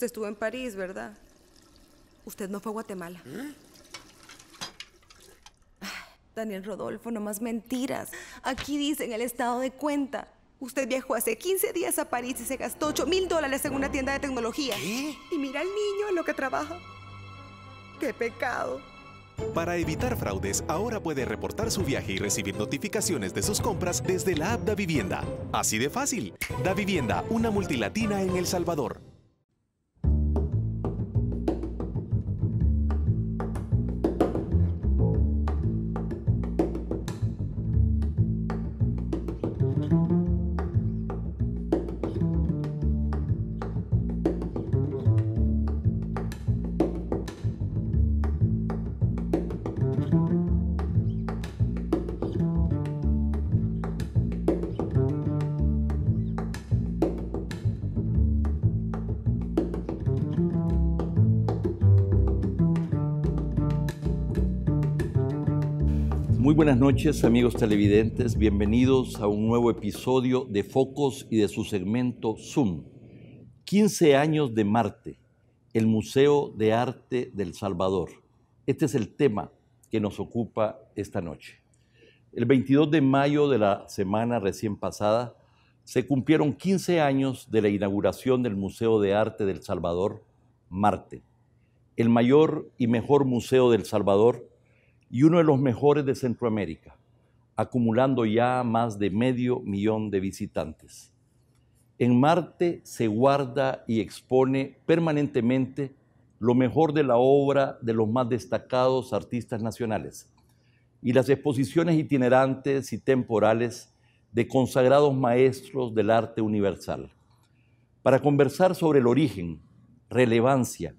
Usted estuvo en París, ¿verdad? Usted no fue a Guatemala. Daniel Rodolfo, no más mentiras. Aquí dice en el estado de cuenta. Usted viajó hace 15 días a París y se gastó $8,000 en una tienda de tecnología. ¿Qué? Y mira al niño en lo que trabaja. ¡Qué pecado! Para evitar fraudes, ahora puede reportar su viaje y recibir notificaciones de sus compras desde la app Davivienda. Así de fácil. Davivienda, una multilatina en El Salvador. Muy buenas noches, amigos televidentes. Bienvenidos a un nuevo episodio de Focos y de su segmento Zoom. 15 años de Marte, el Museo de Arte del Salvador. Este es el tema que nos ocupa esta noche. El 22 de mayo de la semana recién pasada se cumplieron 15 años de la inauguración del Museo de Arte del Salvador, Marte, el mayor y mejor museo del Salvador y uno de los mejores de Centroamérica, acumulando ya más de 500,000 de visitantes. En Marte se guarda y expone permanentemente lo mejor de la obra de los más destacados artistas nacionales y las exposiciones itinerantes y temporales de consagrados maestros del arte universal. Para conversar sobre el origen, relevancia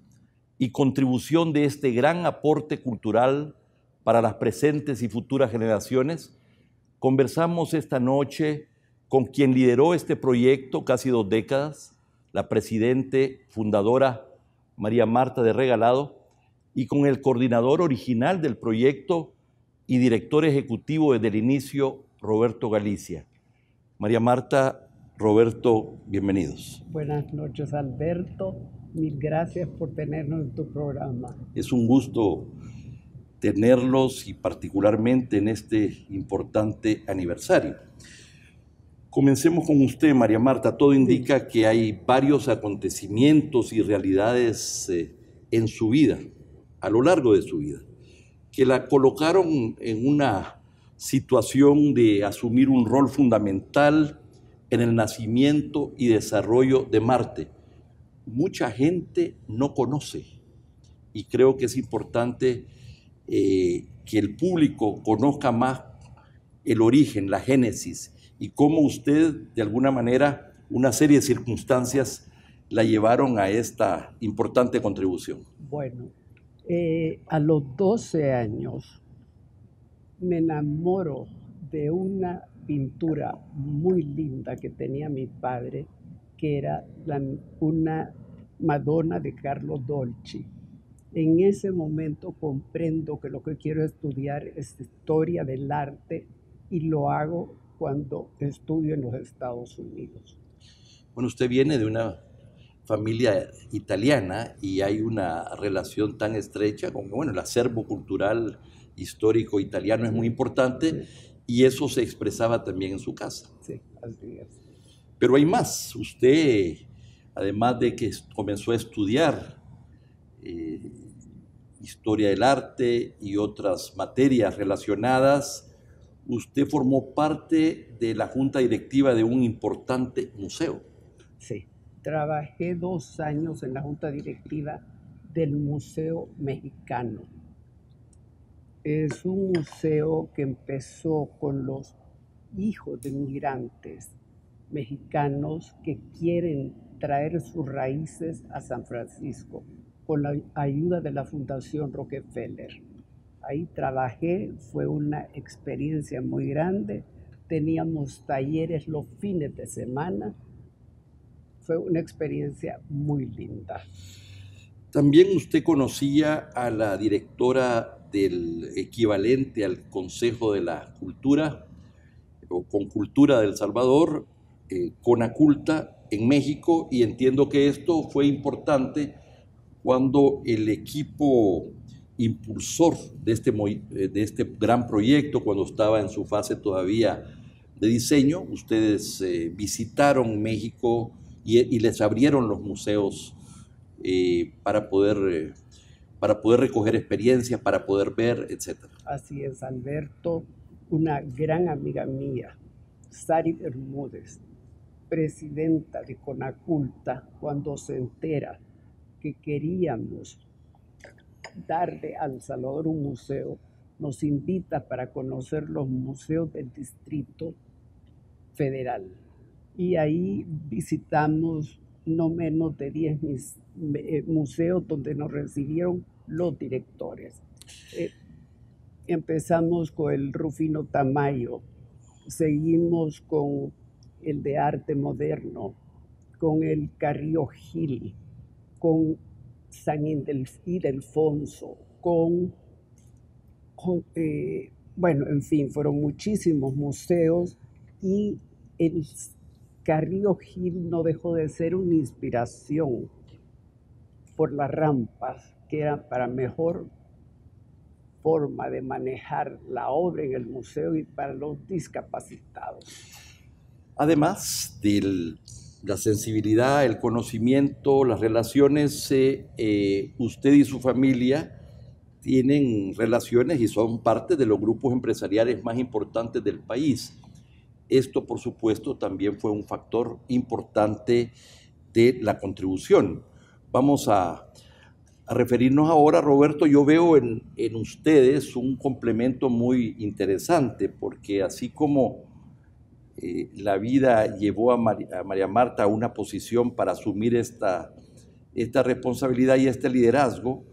y contribución de este gran aporte cultural para las presentes y futuras generaciones, conversamos esta noche con quien lideró este proyecto casi 2 décadas, la presidente fundadora María Marta de Regalado, y con el coordinador original del proyecto y director ejecutivo desde el inicio, Roberto Galicia. María Marta, Roberto, bienvenidos. Buenas noches, Alberto. Mil gracias por tenernos en tu programa. Es un gusto tenerlos y particularmente en este importante aniversario. Comencemos con usted, María Marta. Todo indica que hay varios acontecimientos y realidades en su vida, a lo largo de su vida, que la colocaron en una situación de asumir un rol fundamental en el nacimiento y desarrollo de Marte. Mucha gente no conoce y creo que es importante que el público conozca más el origen, la génesis y cómo usted, de alguna manera, una serie de circunstancias la llevaron a esta importante contribución. Bueno, a los 12 años me enamoro de una pintura muy linda que tenía mi padre, que era una Madonna de Carlo Dolci. En ese momento comprendo que lo que quiero estudiar es historia del arte y lo hago cuando estudio en los Estados Unidos. Bueno, usted viene de una familia italiana y hay una relación tan estrecha con que, bueno, el acervo cultural histórico italiano es muy importante, sí, y eso se expresaba también en su casa. Sí, así es. Pero hay más. Usted, además de que comenzó a estudiar historia del arte y otras materias relacionadas, usted formó parte de la junta directiva de un importante museo. Sí, trabajé 2 años en la junta directiva del Museo Mexicano. Es un museo que empezó con los hijos de migrantes mexicanos que quieren traer sus raíces a San Francisco, con la ayuda de la Fundación Rockefeller. Ahí trabajé, fue una experiencia muy grande. Teníamos talleres los fines de semana. Fue una experiencia muy linda. También usted conocía a la directora del equivalente al Consejo de la Cultura, o Concultura del Salvador, Conaculta, en México, y entiendo que esto fue importante cuando el equipo impulsor de este gran proyecto, cuando estaba en su fase todavía de diseño, ustedes visitaron México y les abrieron los museos para poder recoger experiencias, para poder ver, etc. Así es, Alberto. Una gran amiga mía, Sari Bermúdez, presidenta de Conaculta, cuando se entera que queríamos darle a El Salvador un museo, nos invita para conocer los museos del Distrito Federal. Y ahí visitamos no menos de 10 museos donde nos recibieron los directores. Empezamos con el Rufino Tamayo, seguimos con el de arte moderno, con el Carrillo Gil, con San Ildefonso, bueno, en fin, fueron muchísimos museos, y el Carrillo Gil no dejó de ser una inspiración por las rampas, que eran para mejor forma de manejar la obra en el museo y para los discapacitados. Además de la sensibilidad, el conocimiento, las relaciones, usted y su familia tienen relaciones y son parte de los grupos empresariales más importantes del país. Esto, por supuesto, también fue un factor importante de la contribución. Vamos a referirnos ahora, Roberto. Yo veo en ustedes un complemento muy interesante, porque así como la vida llevó a María Marta a una posición para asumir esta responsabilidad y este liderazgo,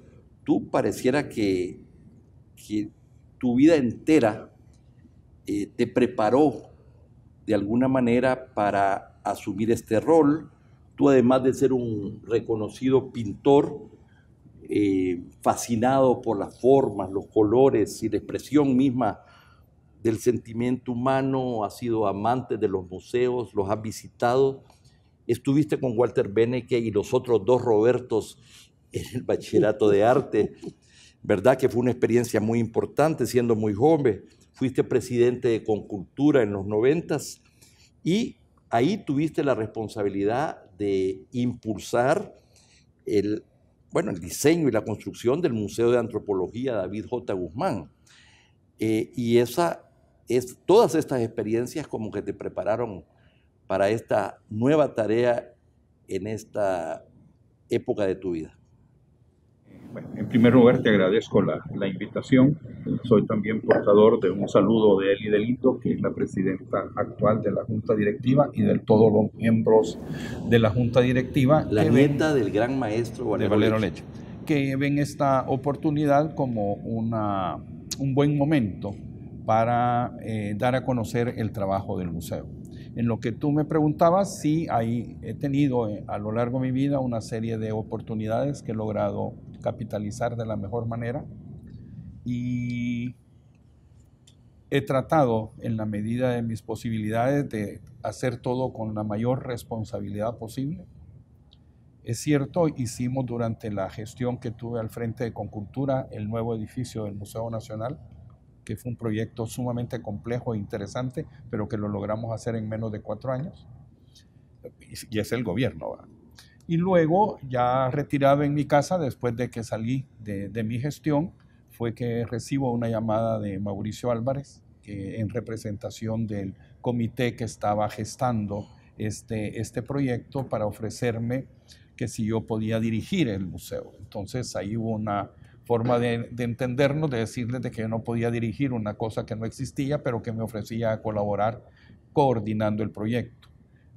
tú pareciera que tu vida entera te preparó de alguna manera para asumir este rol. Tú, además de ser un reconocido pintor, fascinado por las formas, los colores y la expresión misma del sentimiento humano, has sido amante de los museos, los has visitado, estuviste con Walter Benecke y los otros dos Robertos en el bachillerato de arte, ¿verdad? Que fue una experiencia muy importante siendo muy joven. Fuiste presidente de Concultura en los 90s y ahí tuviste la responsabilidad de impulsar el diseño y la construcción del Museo de Antropología David J. Guzmán. Y todas estas experiencias como que te prepararon para esta nueva tarea en esta época de tu vida. Bueno, en primer lugar te agradezco la invitación. Soy también portador de un saludo de Eli Delito, que es la presidenta actual de la Junta Directiva, y de todos los miembros de la Junta Directiva. La nieta del gran maestro Valero Leche, que ven esta oportunidad como un buen momento para dar a conocer el trabajo del museo. En lo que tú me preguntabas, sí, he tenido a lo largo de mi vida una serie de oportunidades que he logrado capitalizar de la mejor manera, y he tratado en la medida de mis posibilidades de hacer todo con la mayor responsabilidad posible. Es cierto, hicimos durante la gestión que tuve al frente de Concultura el nuevo edificio del Museo Nacional, que fue un proyecto sumamente complejo e interesante, pero que lo logramos hacer en menos de 4 años. Y es el gobierno, ¿verdad? Y luego, ya retirado en mi casa, después de que salí de mi gestión, fue que recibo una llamada de Mauricio Álvarez, que en representación del comité que estaba gestando este proyecto, para ofrecerme que si yo podía dirigir el museo. Entonces ahí hubo una forma de entendernos, de decirles de que yo no podía dirigir una cosa que no existía, pero que me ofrecía a colaborar coordinando el proyecto.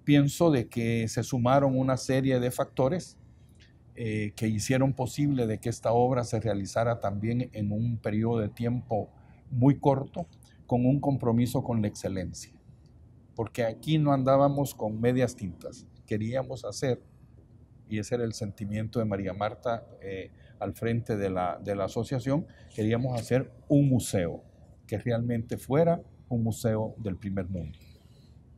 Pienso de que se sumaron una serie de factores que hicieron posible de que esta obra se realizara también en un periodo de tiempo muy corto, con un compromiso con la excelencia. Porque aquí no andábamos con medias tintas, queríamos hacer, y ese era el sentimiento de María Marta al frente de la asociación, queríamos hacer un museo que realmente fuera un museo del primer mundo.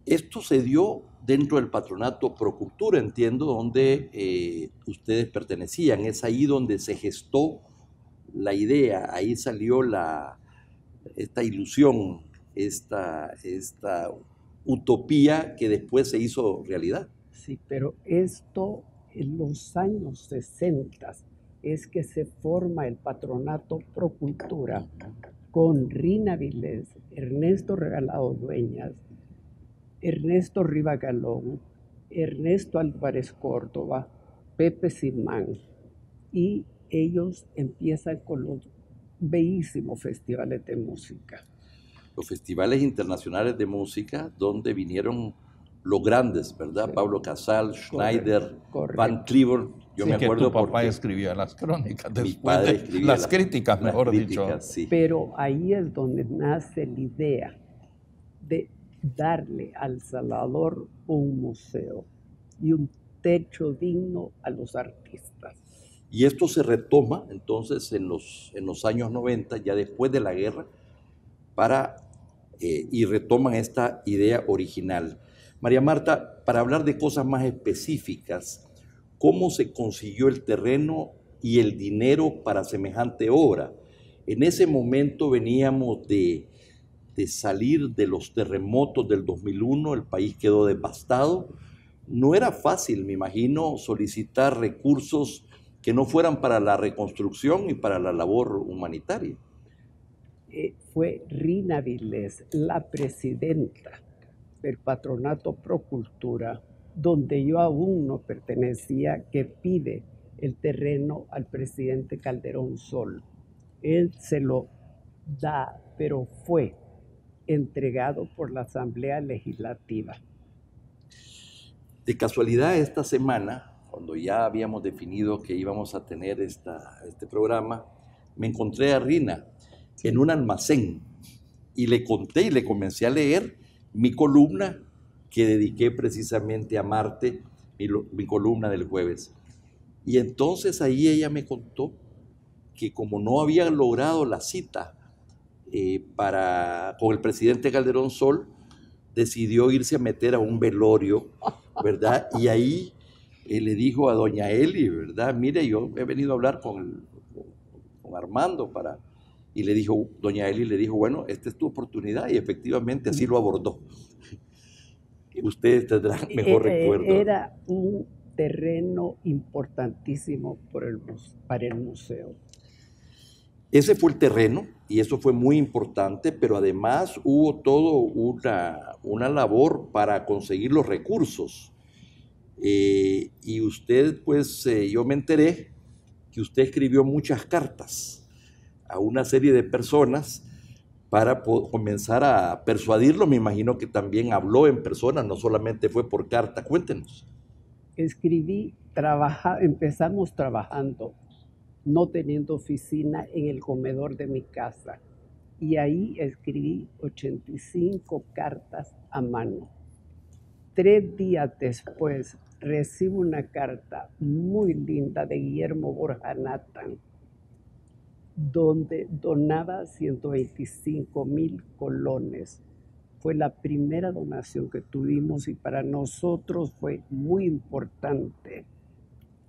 Esto se dio dentro del patronato Procultura, entiendo, donde ustedes pertenecían. Es ahí donde se gestó la idea, ahí salió esta ilusión, esta utopía que después se hizo realidad. Sí, pero esto en los años 60 es que se forma el patronato Procultura con Rina Vilés, Ernesto Regalado Dueñas, Ernesto Rivagalón, Ernesto Álvarez Córdoba, Pepe Simán, y ellos empiezan con los bellísimos festivales de música. Los festivales internacionales de música donde vinieron los grandes, ¿verdad? Sí. Pablo Casals, Schneider, correcto. Van Cliburn. Yo sí, me acuerdo que tu papá escribía las crónicas, después de las críticas, mejor dicho. Sí. Pero ahí es donde nace la idea de darle al Salvador un museo y un techo digno a los artistas. Y esto se retoma entonces en los años 90, ya después de la guerra, y retoman esta idea original. María Marta, para hablar de cosas más específicas, ¿cómo se consiguió el terreno y el dinero para semejante obra? En ese momento veníamos de salir de los terremotos del 2001, el país quedó devastado. No era fácil, me imagino, solicitar recursos que no fueran para la reconstrucción y para la labor humanitaria. Fue Rina Vilés, la presidenta del Patronato Procultura, donde yo aún no pertenecía, que pide el terreno al presidente Calderón Sol. Él se lo da, pero fue entregado por la Asamblea Legislativa. De casualidad, esta semana, cuando ya habíamos definido que íbamos a tener este programa, me encontré a Rina en un almacén y le conté y le comencé a leer mi columna que dediqué precisamente a Marte, mi columna del jueves. Y entonces ahí ella me contó que como no había logrado la cita con el presidente Calderón Sol, decidió irse a meter a un velorio, ¿verdad? Y ahí le dijo a doña Eli, ¿verdad? Mire, yo he venido a hablar con Armando y le dijo, doña Eli le dijo, bueno, esta es tu oportunidad, y efectivamente así lo abordó. Ustedes tendrán mejor recuerdo. Era un terreno importantísimo para el museo. Ese fue el terreno y eso fue muy importante, pero además hubo todo una labor para conseguir los recursos. Y usted, pues, yo me enteré que usted escribió muchas cartas a una serie de personas para comenzar a persuadirlo. Me imagino que también habló en persona, no solamente fue por carta. Cuéntenos. Empezamos trabajando, no teniendo oficina, en el comedor de mi casa. Y ahí escribí 85 cartas a mano. 3 días después recibo una carta muy linda de Guillermo Borja Nathan, donde donaba 125,000 colones. Fue la primera donación que tuvimos y para nosotros fue muy importante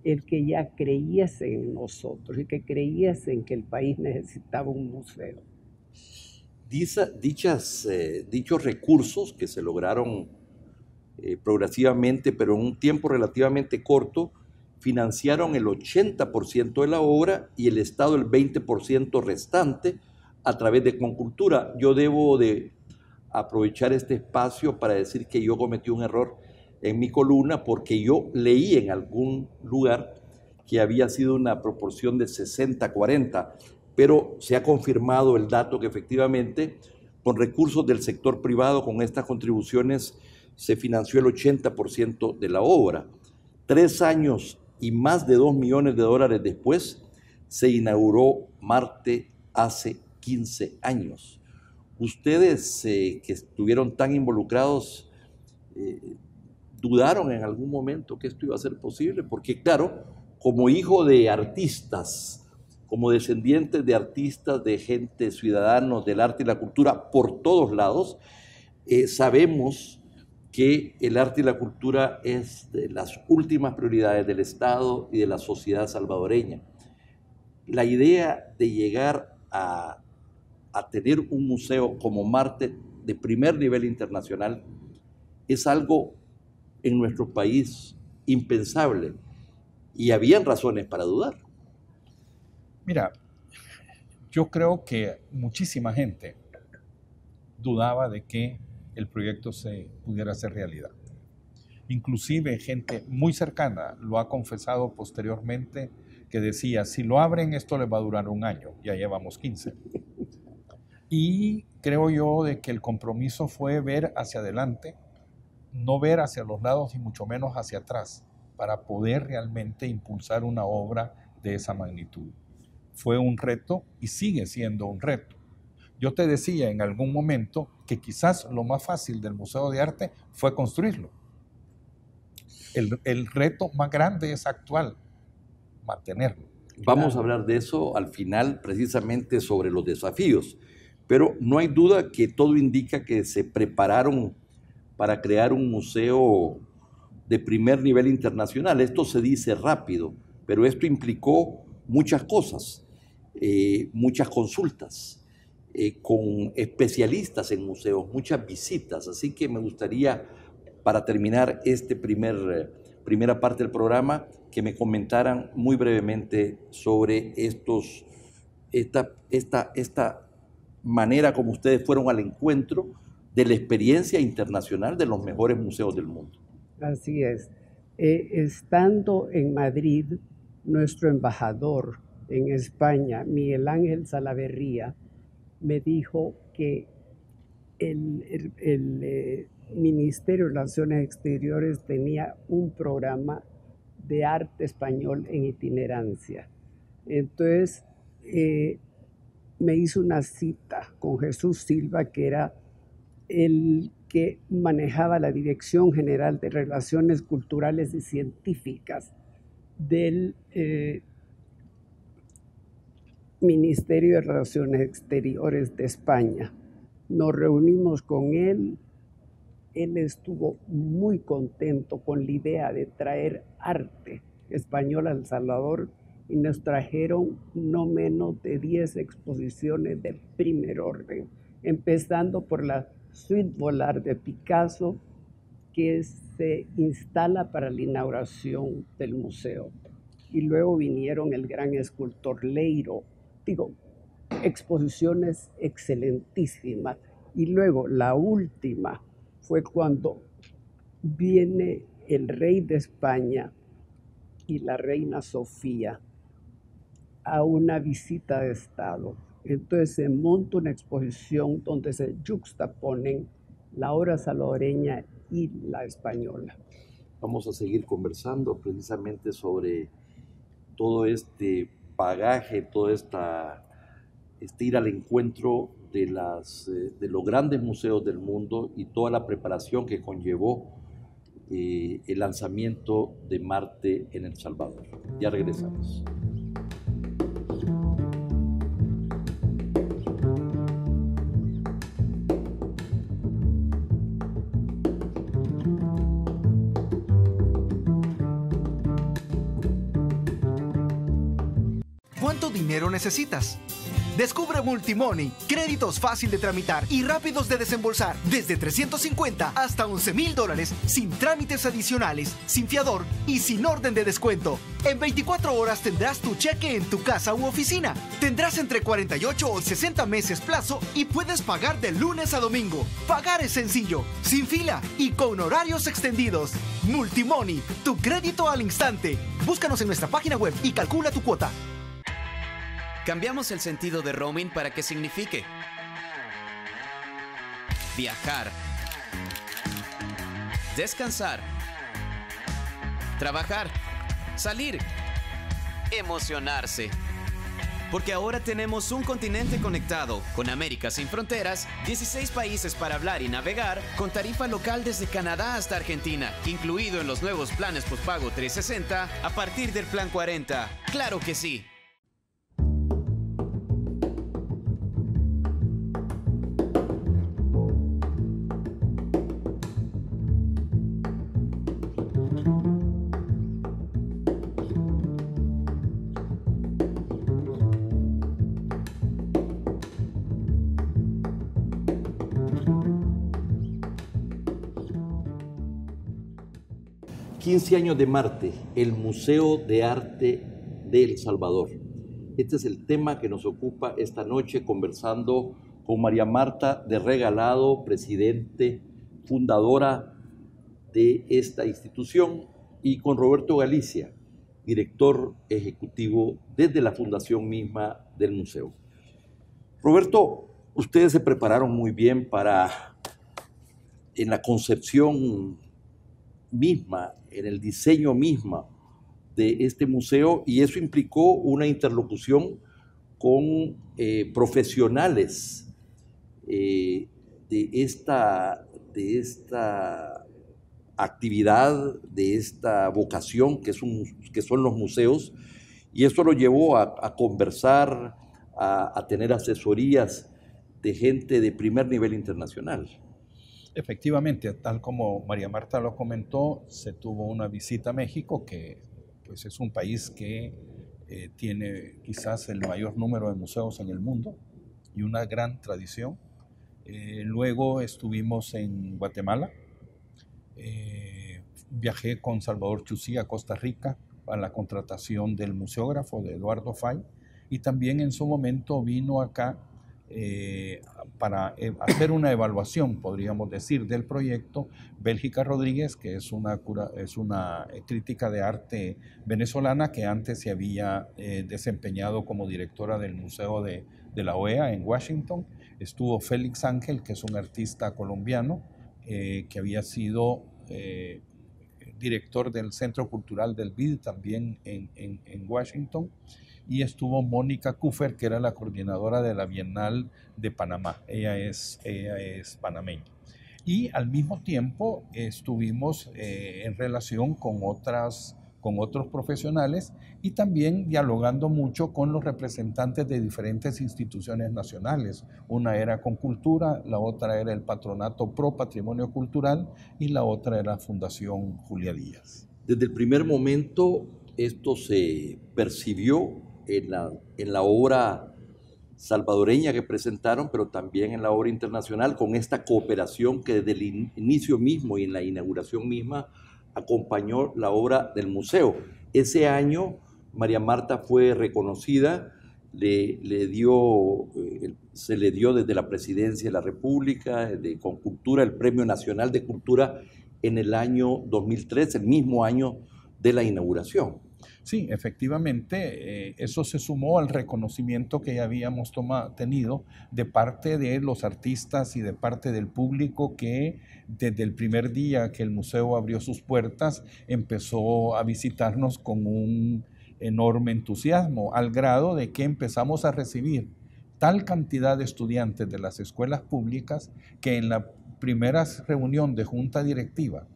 el que ya creyesen en nosotros y que creyesen que el país necesitaba un museo. Dichos recursos que se lograron progresivamente, pero en un tiempo relativamente corto, financiaron el 80% de la obra y el Estado el 20% restante a través de Concultura. Yo debo de aprovechar este espacio para decir que yo cometí un error en mi columna, porque yo leí en algún lugar que había sido una proporción de 60-40, pero se ha confirmado el dato que efectivamente con recursos del sector privado, con estas contribuciones, se financió el 80% de la obra. 3 años y más de $2 millones después, se inauguró Marte hace 15 años. Ustedes que estuvieron tan involucrados, ¿dudaron en algún momento que esto iba a ser posible? Porque claro, como hijo de artistas, como descendientes de artistas, de gente, ciudadanos del arte y la cultura por todos lados, sabemos que el arte y la cultura es de las últimas prioridades del Estado y de la sociedad salvadoreña. La idea de llegar a tener un museo como Marte de primer nivel internacional es algo en nuestro país impensable y habían razones para dudar. Mira, yo creo que muchísima gente dudaba de que el proyecto se pudiera hacer realidad. Inclusive gente muy cercana lo ha confesado posteriormente, que decía, si lo abren esto les va a durar 1 año, ya llevamos 15. Y creo yo de que el compromiso fue ver hacia adelante, no ver hacia los lados y mucho menos hacia atrás, para poder realmente impulsar una obra de esa magnitud. Fue un reto y sigue siendo un reto. Yo te decía en algún momento que quizás lo más fácil del Museo de Arte fue construirlo. El reto más grande es actual, mantenerlo. Vamos a hablar de eso al final, precisamente sobre los desafíos. Pero no hay duda que todo indica que se prepararon para crear un museo de primer nivel internacional. Esto se dice rápido, pero esto implicó muchas cosas, muchas consultas con especialistas en museos, muchas visitas. Así que me gustaría, para terminar primera parte del programa, que me comentaran muy brevemente sobre esta manera como ustedes fueron al encuentro de la experiencia internacional de los mejores museos del mundo. Así es. Estando en Madrid, nuestro embajador en España, Miguel Ángel Salaverría, me dijo que el Ministerio de Relaciones Exteriores tenía un programa de arte español en itinerancia. Entonces, me hizo una cita con Jesús Silva, que era el que manejaba la Dirección General de Relaciones Culturales y Científicas del Ministerio de Relaciones Exteriores de España. Nos reunimos con él. Él estuvo muy contento con la idea de traer arte español a El Salvador y nos trajeron no menos de 10 exposiciones de primer orden, empezando por la Suite Volar de Picasso, que se instala para la inauguración del museo. Y luego vinieron el gran escultor Leiro, exposiciones excelentísimas. Y luego la última fue cuando viene el rey de España y la reina Sofía a una visita de Estado. Entonces se monta una exposición donde se yuxtaponen la obra salvadoreña y la española. Vamos a seguir conversando precisamente sobre todo este bagaje, todo ir al encuentro de los grandes museos del mundo y toda la preparación que conllevó el lanzamiento de Marte en El Salvador. Ya regresamos. ¿Cuánto dinero necesitas? Descubre Multimoney, créditos fácil de tramitar y rápidos de desembolsar, desde $350 hasta $11,000, sin trámites adicionales, sin fiador y sin orden de descuento. En 24 horas tendrás tu cheque en tu casa u oficina. Tendrás entre 48 o 60 meses plazo y puedes pagar de lunes a domingo. Pagar es sencillo, sin fila y con horarios extendidos. Multimoney, tu crédito al instante. Búscanos en nuestra página web y calcula tu cuota. Cambiamos el sentido de roaming para que signifique viajar, descansar, trabajar, salir, emocionarse. Porque ahora tenemos un continente conectado, con América sin fronteras, 16 países para hablar y navegar, con tarifa local desde Canadá hasta Argentina, incluido en los nuevos planes postpago 360 a partir del plan 40. ¡Claro que sí! 15 años de Marte, el Museo de Arte de El Salvador. Este es el tema que nos ocupa esta noche, conversando con María Marta de Regalado, presidente, fundadora de esta institución, y con Roberto Galicia, director ejecutivo desde la fundación misma del museo. Roberto, ustedes se prepararon muy bien en la concepción misma, en el diseño misma de este museo, y eso implicó una interlocución con profesionales de esta actividad, de esta vocación que son los museos, y eso lo llevó a conversar, a tener asesorías de gente de primer nivel internacional. Efectivamente, tal como María Marta lo comentó, se tuvo una visita a México, que pues, es un país que tiene quizás el mayor número de museos en el mundo y una gran tradición. Luego estuvimos en Guatemala, viajé con Salvador Chusí a Costa Rica para la contratación del museógrafo de Eduardo Fay, y también en su momento vino acá para hacer una evaluación, podríamos decir, del proyecto Bélgica Rodríguez, que es una crítica de arte venezolana que antes se había desempeñado como directora del Museo de la OEA en Washington. Estuvo Félix Ángel, que es un artista colombiano que había sido director del Centro Cultural del BID también en Washington. Y estuvo Mónica Kufer, que era la coordinadora de la Bienal de Panamá. Ella es panameña. Y al mismo tiempo estuvimos en relación con otros profesionales y también dialogando mucho con los representantes de diferentes instituciones nacionales. Una era Concultura, la otra era el Patronato Pro Patrimonio Cultural y la otra era la Fundación Julia Díaz. Desde el primer momento esto se percibió en la obra salvadoreña que presentaron, pero también en la obra internacional, con esta cooperación que desde el inicio mismo y en la inauguración misma acompañó la obra del museo. Ese año María Marta fue reconocida, se le dio desde la Presidencia de la República, con Cultura, el Premio Nacional de Cultura en el año 2003, el mismo año de la inauguración. Sí, efectivamente, eso se sumó al reconocimiento que ya habíamos tenido de parte de los artistas y de parte del público que desde el primer día que el museo abrió sus puertas empezó a visitarnos con un enorme entusiasmo, al grado de que empezamos a recibir tal cantidad de estudiantes de las escuelas públicas que en la primera reunión de junta directiva,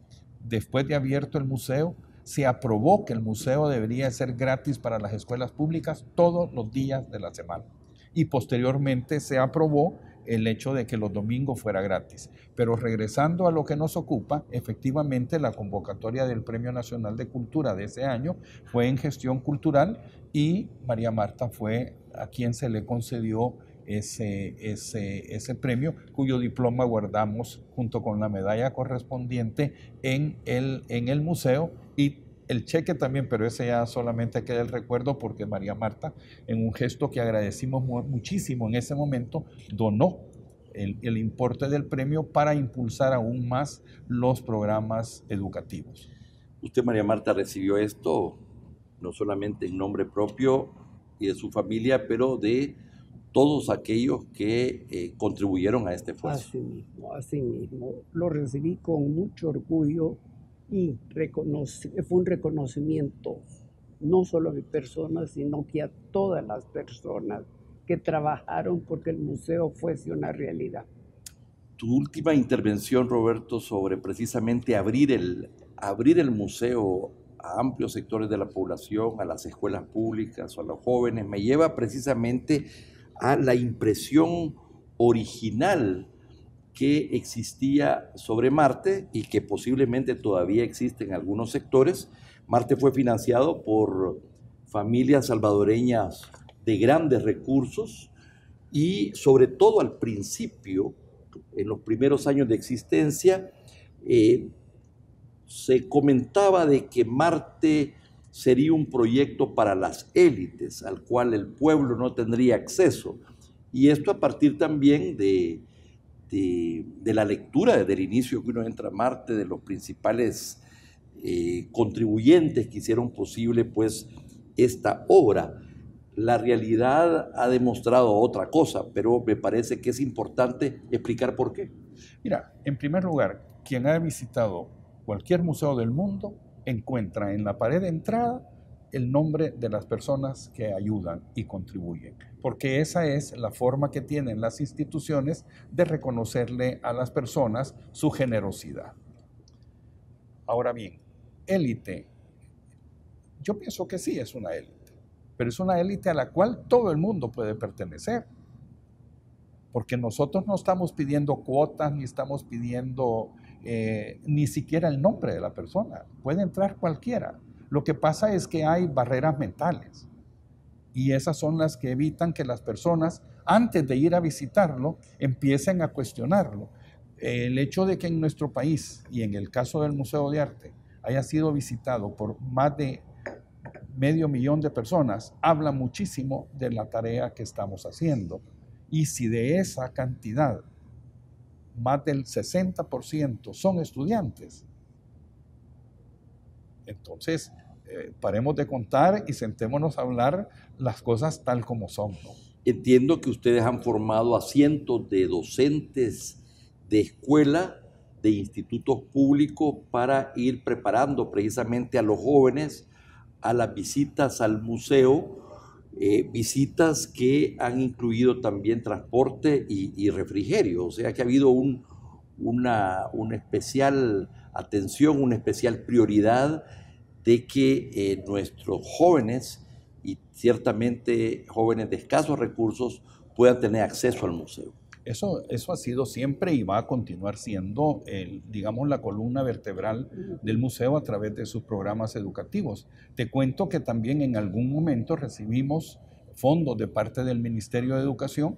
después de abierto el museo, se aprobó que el museo debería ser gratis para las escuelas públicas todos los días de la semana. Y posteriormente se aprobó el hecho de que los domingos fuera gratis. Pero regresando a lo que nos ocupa, efectivamente la convocatoria del Premio Nacional de Cultura de ese año fue en gestión cultural y María Marta fue a quien se le concedió ese premio, cuyo diploma guardamos junto con la medalla correspondiente en el museo, y el cheque también, pero ese ya solamente queda el recuerdo porque María Marta, en un gesto que agradecimos muchísimo en ese momento, donó el importe del premio para impulsar aún más los programas educativos. Usted, María Marta, recibió esto no solamente en nombre propio y de su familia, pero de todos aquellos que contribuyeron a este esfuerzo. Así mismo. Lo recibí con mucho orgullo y fue un reconocimiento no solo a mi persona, sino que a todas las personas que trabajaron porque el museo fuese una realidad. Tu última intervención, Roberto, sobre precisamente abrir el museo a amplios sectores de la población, a las escuelas públicas, a los jóvenes, me lleva precisamente a la impresión original que existía sobre Marte y que posiblemente todavía existe en algunos sectores. Marte fue financiado por familias salvadoreñas de grandes recursos y sobre todo al principio, en los primeros años de existencia, se comentaba de que Marte sería un proyecto para las élites, al cual el pueblo no tendría acceso. Y esto a partir también de la lectura desde el inicio que uno entra a Marte, de los principales contribuyentes que hicieron posible pues esta obra. La realidad ha demostrado otra cosa, pero me parece que es importante explicar por qué. Mira, en primer lugar, quien ha visitado cualquier museo del mundo encuentra en la pared de entrada el nombre de las personas que ayudan y contribuyen, porque esa es la forma que tienen las instituciones de reconocerle a las personas su generosidad. Ahora bien, élite, yo pienso que sí es una élite, pero es una élite a la cual todo el mundo puede pertenecer, porque nosotros no estamos pidiendo cuotas, ni estamos pidiendo ni siquiera el nombre de la persona. Puede entrar cualquiera. Lo que pasa es que hay barreras mentales y esas son las que evitan que las personas, antes de ir a visitarlo, empiecen a cuestionarlo. El hecho de que en nuestro país, y en el caso del Museo de Arte, haya sido visitado por más de 500,000 de personas, habla muchísimo de la tarea que estamos haciendo. Y si de esa cantidad, más del 60% son estudiantes, entonces paremos de contar y sentémonos a hablar las cosas tal como son, ¿no? Entiendo que ustedes han formado a cientos de docentes de escuela, de institutos públicos, para ir preparando precisamente a los jóvenes a las visitas al museo, visitas que han incluido también transporte y refrigerio, o sea que ha habido una especial atención, una especial prioridad de que nuestros jóvenes, y ciertamente jóvenes de escasos recursos, puedan tener acceso al museo. Eso ha sido siempre y va a continuar siendo, digamos, la columna vertebral del museo a través de sus programas educativos. Te cuento que también en algún momento recibimos fondos de parte del Ministerio de Educación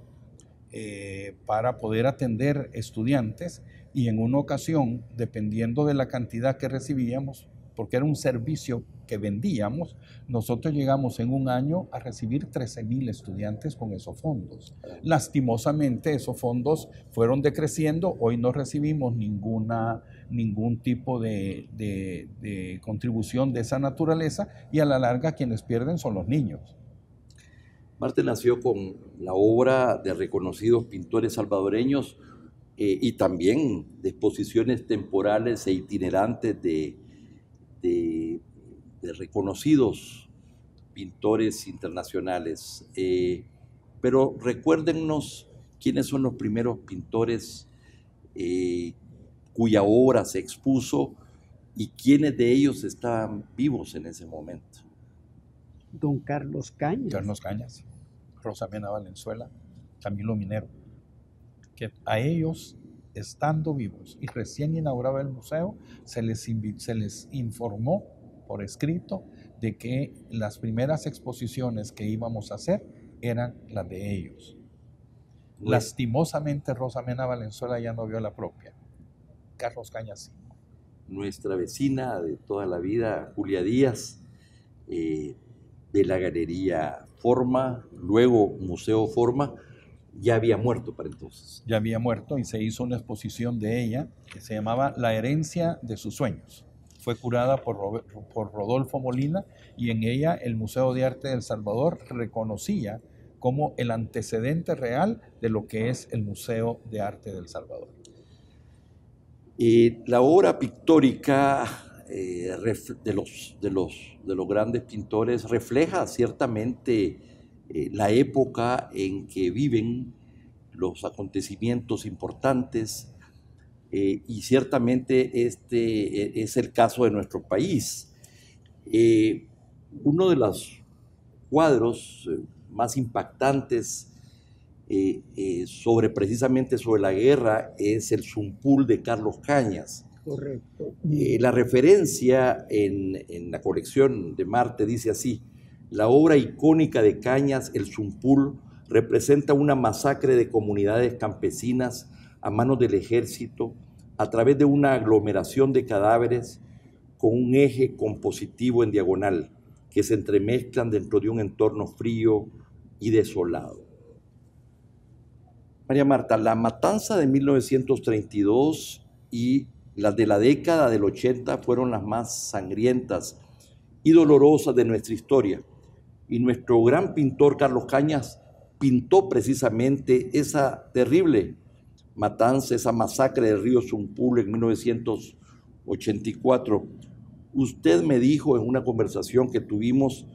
para poder atender estudiantes, y en una ocasión, dependiendo de la cantidad que recibíamos, porque era un servicio que vendíamos, nosotros llegamos en un año a recibir 13,000 estudiantes con esos fondos. Lastimosamente, esos fondos fueron decreciendo. Hoy no recibimos ningún tipo de contribución de esa naturaleza, y a la larga quienes pierden son los niños. Marte nació con la obra de reconocidos pintores salvadoreños y también de exposiciones temporales e itinerantes de reconocidos pintores internacionales. Pero recuérdennos quiénes son los primeros pintores cuya obra se expuso y quiénes de ellos estaban vivos en ese momento. Don Carlos Cañas. Carlos Cañas, Rosamena Valenzuela, Camilo Minero, que a ellos, estando vivos y recién inaugurado el museo, se les informó por escrito de que las primeras exposiciones que íbamos a hacer eran las de ellos. Bueno. Lastimosamente, Rosamena Valenzuela ya no vio la propia. Carlos Cañas sí. Nuestra vecina de toda la vida, Julia Díaz, de la Galería Forma, luego Museo Forma, ya había muerto para entonces. Ya había muerto y se hizo una exposición de ella que se llamaba La herencia de sus sueños. Fue curada por Rodolfo Molina, y en ella el Museo de Arte de El Salvador reconocía como el antecedente real de lo que es el Museo de Arte de El Salvador. La obra pictórica de los grandes pintores refleja ciertamente la época en que viven, los acontecimientos importantes, y ciertamente este es el caso de nuestro país. Uno de los cuadros más impactantes precisamente sobre la guerra es el Zumpul de Carlos Cañas. Correcto. La referencia en la colección de Marte dice así: la obra icónica de Cañas, el Zumpul, representa una masacre de comunidades campesinas a manos del ejército a través de una aglomeración de cadáveres con un eje compositivo en diagonal que se entremezclan dentro de un entorno frío y desolado. María Marta, la matanza de 1932 y las de la década del 80 fueron las más sangrientas y dolorosas de nuestra historia. Y nuestro gran pintor Carlos Cañas pintó precisamente esa terrible matanza, esa masacre del río Zumpul en 1984. Usted me dijo en una conversación que tuvimos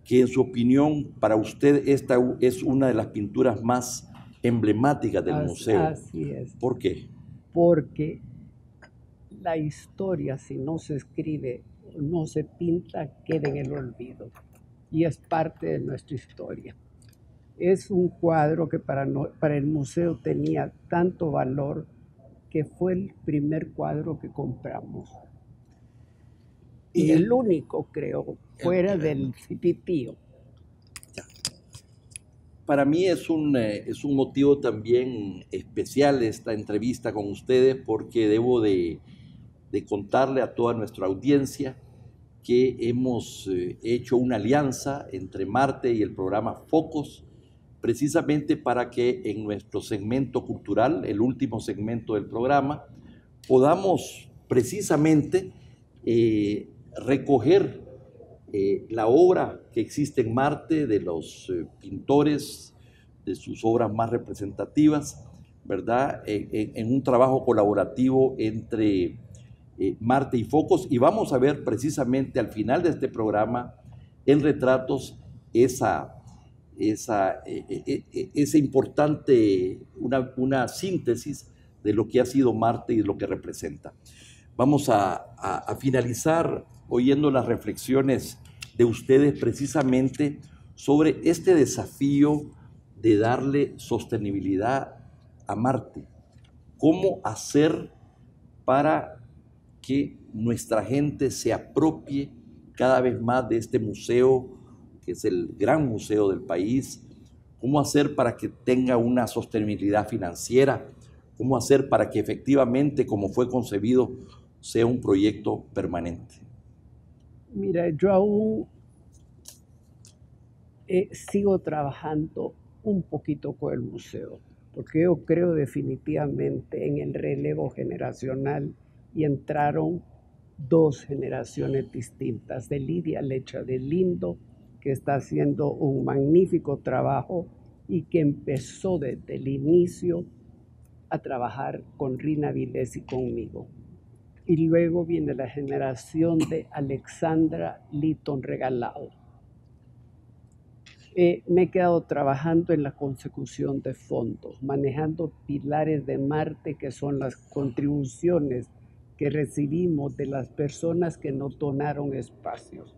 que en su opinión para usted esta es una de las pinturas más emblemáticas del museo. Así es. ¿Por qué? Porque la historia, si no se escribe, no se pinta, queda en el olvido. Y es parte de nuestra historia. Es un cuadro que para el museo tenía tanto valor que fue el primer cuadro que compramos. Y el único, creo, fuera del Cipitío. Para mí es un motivo también especial esta entrevista con ustedes porque debo de contarle a toda nuestra audiencia que hemos hecho una alianza entre Marte y el programa Focos, precisamente para que en nuestro segmento cultural, el último segmento del programa, podamos precisamente recoger la obra que existe en Marte de los pintores, de sus obras más representativas, ¿verdad? En un trabajo colaborativo entre Marte y Focos, y vamos a ver precisamente al final de este programa en retratos esa importante, una síntesis de lo que ha sido Marte y de lo que representa. Vamos a finalizar oyendo las reflexiones de ustedes precisamente sobre este desafío de darle sostenibilidad a Marte. ¿Cómo hacer para que nuestra gente se apropie cada vez más de este museo, que es el gran museo del país? ¿Cómo hacer para que tenga una sostenibilidad financiera? ¿Cómo hacer para que efectivamente, como fue concebido, sea un proyecto permanente? Mira, yo aún sigo trabajando un poquito con el museo, porque yo creo definitivamente en el relevo generacional y entraron dos generaciones distintas, de Lidia Lecha de Lindo, que está haciendo un magnífico trabajo y que empezó desde el inicio a trabajar con Rina Vilés y conmigo. Y luego viene la generación de Alexandra Litton Regalado. Me he quedado trabajando en la consecución de fondos, manejando pilares de Marte, que son las contribuciones que recibimos de las personas que nos donaron espacios.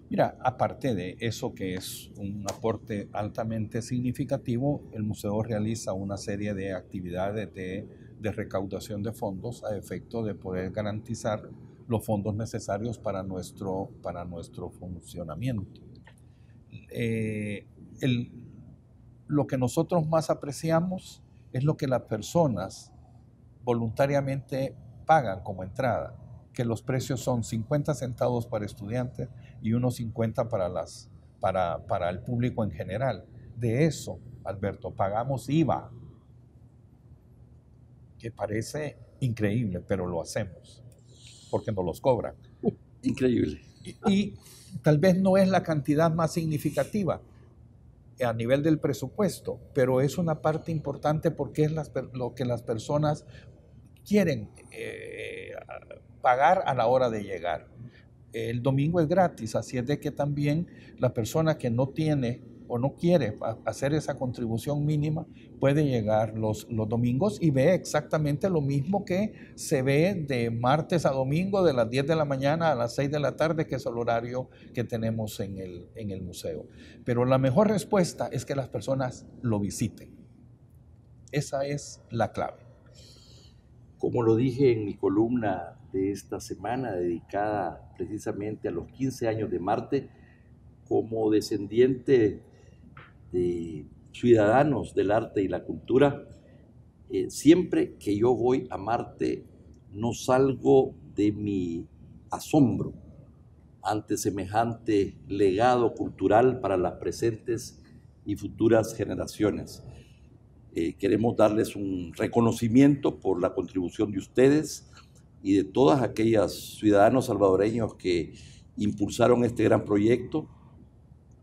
Mira, aparte de eso que es un aporte altamente significativo, el museo realiza una serie de actividades de recaudación de fondos a efecto de poder garantizar los fondos necesarios para nuestro funcionamiento. Lo que nosotros más apreciamos es lo que las personas voluntariamente pagan como entrada, que los precios son 50 centavos para estudiantes y unos 50 para el público en general. De eso, Alberto, pagamos IVA, que parece increíble, pero lo hacemos, porque nos los cobran. Increíble. Y tal vez no es la cantidad más significativa a nivel del presupuesto, pero es una parte importante porque es lo que las personas quieren pagar a la hora de llegar. El domingo es gratis, así es de que también la persona que no tiene o no quiere hacer esa contribución mínima puede llegar los domingos y ve exactamente lo mismo que se ve de martes a domingo, de las 10 de la mañana a las 6 de la tarde, que es el horario que tenemos en el museo. Pero la mejor respuesta es que las personas lo visiten. Esa es la clave. Como lo dije en mi columna de esta semana, dedicada precisamente a los 15 años de Marte, como descendiente de ciudadanos del arte y la cultura, siempre que yo voy a Marte no salgo de mi asombro ante semejante legado cultural para las presentes y futuras generaciones. Queremos darles un reconocimiento por la contribución de ustedes y de todas aquellas ciudadanos salvadoreños que impulsaron este gran proyecto,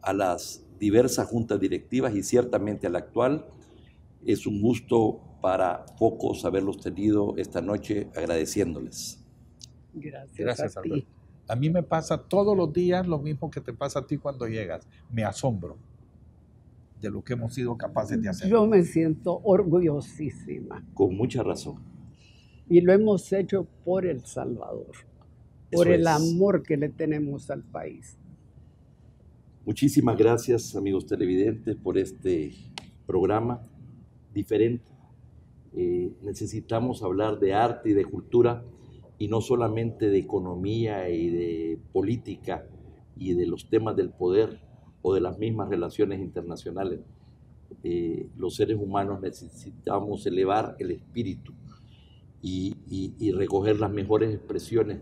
a las diversas juntas directivas y ciertamente a la actual. Es un gusto para Focos haberlos tenido esta noche, agradeciéndoles. Gracias a ti. Alberto. A mí me pasa todos los días lo mismo que te pasa a ti cuando llegas. Me asombro de lo que hemos sido capaces de hacer. Yo me siento orgullosísima. Con mucha razón. Y lo hemos hecho por El Salvador, por Eso el es. amor que le tenemos al país. Muchísimas gracias, amigos televidentes, por este programa diferente. Necesitamos hablar de arte y de cultura y no solamente de economía y de política y de los temas del poder o de las mismas relaciones internacionales. Los seres humanos necesitamos elevar el espíritu y recoger las mejores expresiones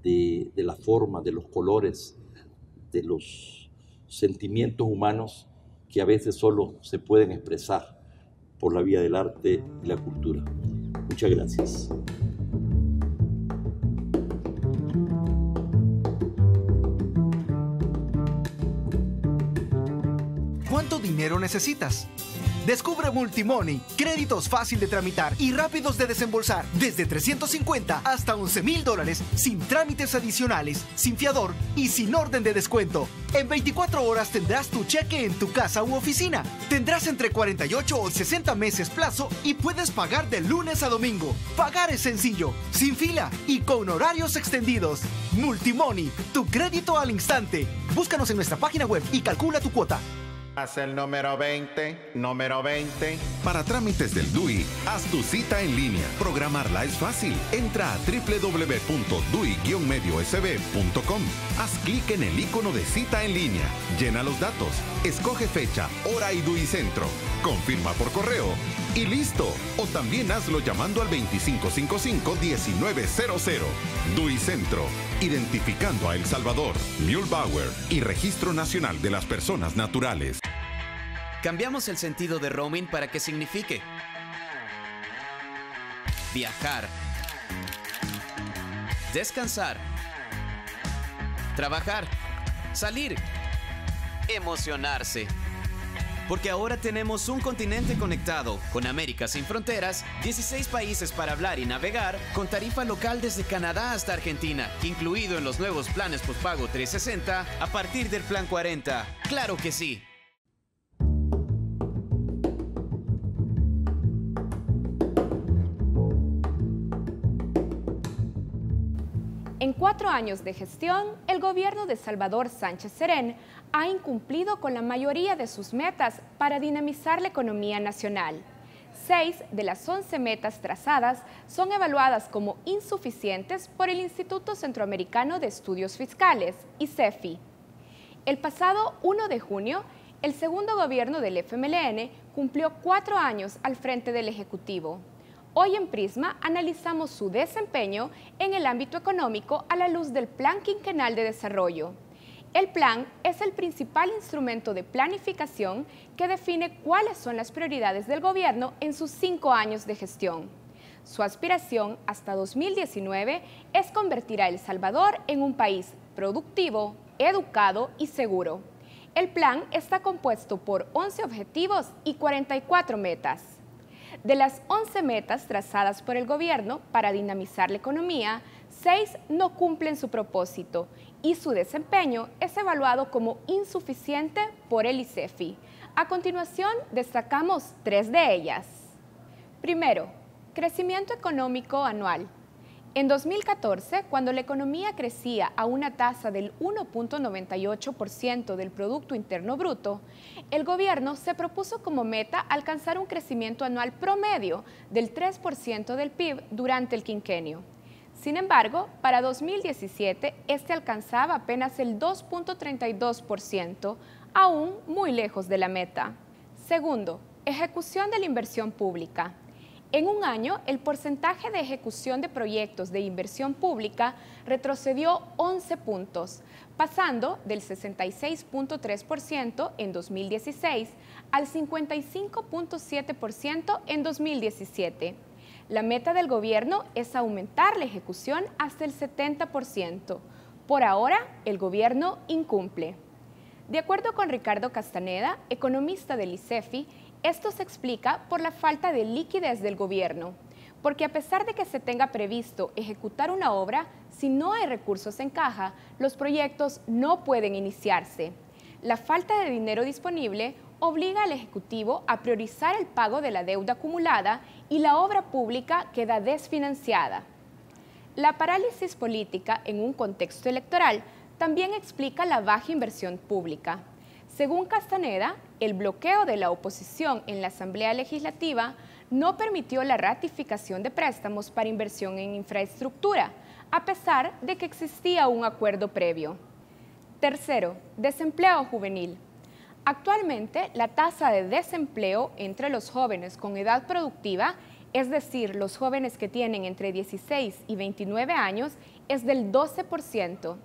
de la forma, de los colores, de los sentimientos humanos que a veces solo se pueden expresar por la vía del arte y la cultura. Muchas gracias. ¿Cuánto dinero necesitas? Descubre Multimoney, créditos fácil de tramitar y rápidos de desembolsar, desde 350 hasta $11,000 sin trámites adicionales, sin fiador y sin orden de descuento. En 24 horas tendrás tu cheque en tu casa u oficina. Tendrás entre 48 o 60 meses plazo y puedes pagar de lunes a domingo. Pagar es sencillo, sin fila y con horarios extendidos. Multimoney, tu crédito al instante. Búscanos en nuestra página web y calcula tu cuota. Haz el número 20, número 20. Para trámites del DUI, haz tu cita en línea. Programarla es fácil. Entra a www.dui-mediosb.com. Haz clic en el icono de cita en línea. Llena los datos. Escoge fecha, hora y DUI Centro. Confirma por correo y listo. O también hazlo llamando al 2555-1900. DUI Centro. Identificando a El Salvador, Muehlbauer y Registro Nacional de las Personas Naturales. Cambiamos el sentido de roaming para que signifique viajar, descansar, trabajar, salir, emocionarse. Porque ahora tenemos un continente conectado, con América sin fronteras, 16 países para hablar y navegar, con tarifa local desde Canadá hasta Argentina, incluido en los nuevos planes postpago 360 a partir del plan 40. ¡Claro que sí! En 4 años de gestión, el gobierno de Salvador Sánchez Serén ha incumplido con la mayoría de sus metas para dinamizar la economía nacional. 6 de las 11 metas trazadas son evaluadas como insuficientes por el Instituto Centroamericano de Estudios Fiscales, ICEFI. El pasado 1 de junio, el segundo gobierno del FMLN cumplió 4 años al frente del Ejecutivo. Hoy en Prisma analizamos su desempeño en el ámbito económico a la luz del Plan Quinquenal de Desarrollo. El plan es el principal instrumento de planificación que define cuáles son las prioridades del gobierno en sus 5 años de gestión. Su aspiración hasta 2019 es convertir a El Salvador en un país productivo, educado y seguro. El plan está compuesto por 11 objetivos y 44 metas. De las 11 metas trazadas por el gobierno para dinamizar la economía, 6 no cumplen su propósito y su desempeño es evaluado como insuficiente por el ICEFI. A continuación, destacamos 3 de ellas. Primero, crecimiento económico anual. En 2014, cuando la economía crecía a una tasa del 1.98% del Producto Interno Bruto, el gobierno se propuso como meta alcanzar un crecimiento anual promedio del 3% del PIB durante el quinquenio. Sin embargo, para 2017, este alcanzaba apenas el 2.32%, aún muy lejos de la meta. Segundo, ejecución de la inversión pública. En un año, el porcentaje de ejecución de proyectos de inversión pública retrocedió 11 puntos, pasando del 66.3% en 2016 al 55.7% en 2017. La meta del gobierno es aumentar la ejecución hasta el 70%. Por ahora, el gobierno incumple. De acuerdo con Ricardo Castaneda, economista del ICEFI, esto se explica por la falta de liquidez del gobierno, porque a pesar de que se tenga previsto ejecutar una obra, si no hay recursos en caja, los proyectos no pueden iniciarse. La falta de dinero disponible obliga al Ejecutivo a priorizar el pago de la deuda acumulada y la obra pública queda desfinanciada. La parálisis política en un contexto electoral también explica la baja inversión pública. Según Castaneda, el bloqueo de la oposición en la Asamblea Legislativa no permitió la ratificación de préstamos para inversión en infraestructura, a pesar de que existía un acuerdo previo. Tercero, desempleo juvenil. Actualmente, la tasa de desempleo entre los jóvenes con edad productiva, es decir, los jóvenes que tienen entre 16 y 29 años, es del 12%.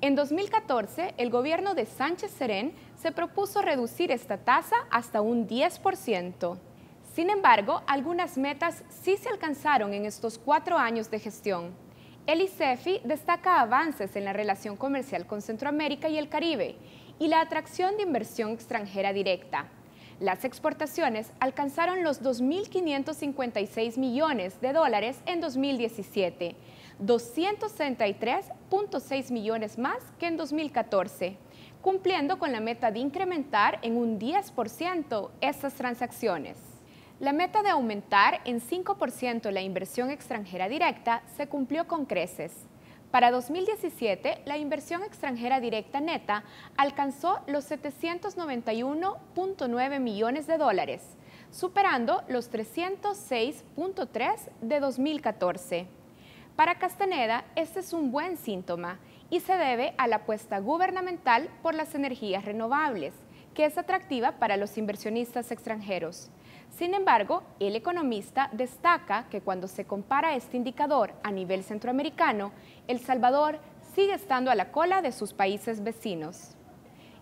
En 2014, el gobierno de Sánchez Serén se propuso reducir esta tasa hasta un 10%. Sin embargo, algunas metas sí se alcanzaron en estos 4 años de gestión. El ICEFI destaca avances en la relación comercial con Centroamérica y el Caribe y la atracción de inversión extranjera directa. Las exportaciones alcanzaron los 2.556 millones de dólares en 2017, 263.6 millones más que en 2014, cumpliendo con la meta de incrementar en un 10% estas transacciones. La meta de aumentar en 5% la inversión extranjera directa se cumplió con creces. Para 2017, la inversión extranjera directa neta alcanzó los 791.9 millones de dólares, superando los 306.3 de 2014. Para Castaneda, este es un buen síntoma y se debe a la apuesta gubernamental por las energías renovables, que es atractiva para los inversionistas extranjeros. Sin embargo, el economista destaca que cuando se compara este indicador a nivel centroamericano, El Salvador sigue estando a la cola de sus países vecinos.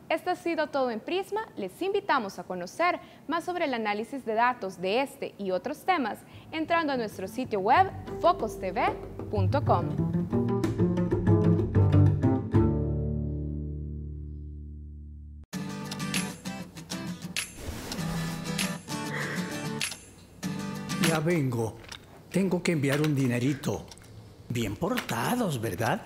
Esto ha sido todo en Prisma. Les invitamos a conocer más sobre el análisis de datos de este y otros temas entrando a nuestro sitio web focostv.com. Ya vengo. Tengo que enviar un dinerito. Bien portados, ¿verdad?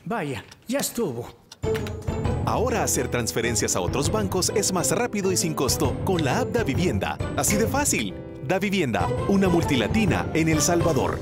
Vaya, ya estuvo. Ahora hacer transferencias a otros bancos es más rápido y sin costo con la app Davivienda. Así de fácil. Davivienda, una multilatina en El Salvador.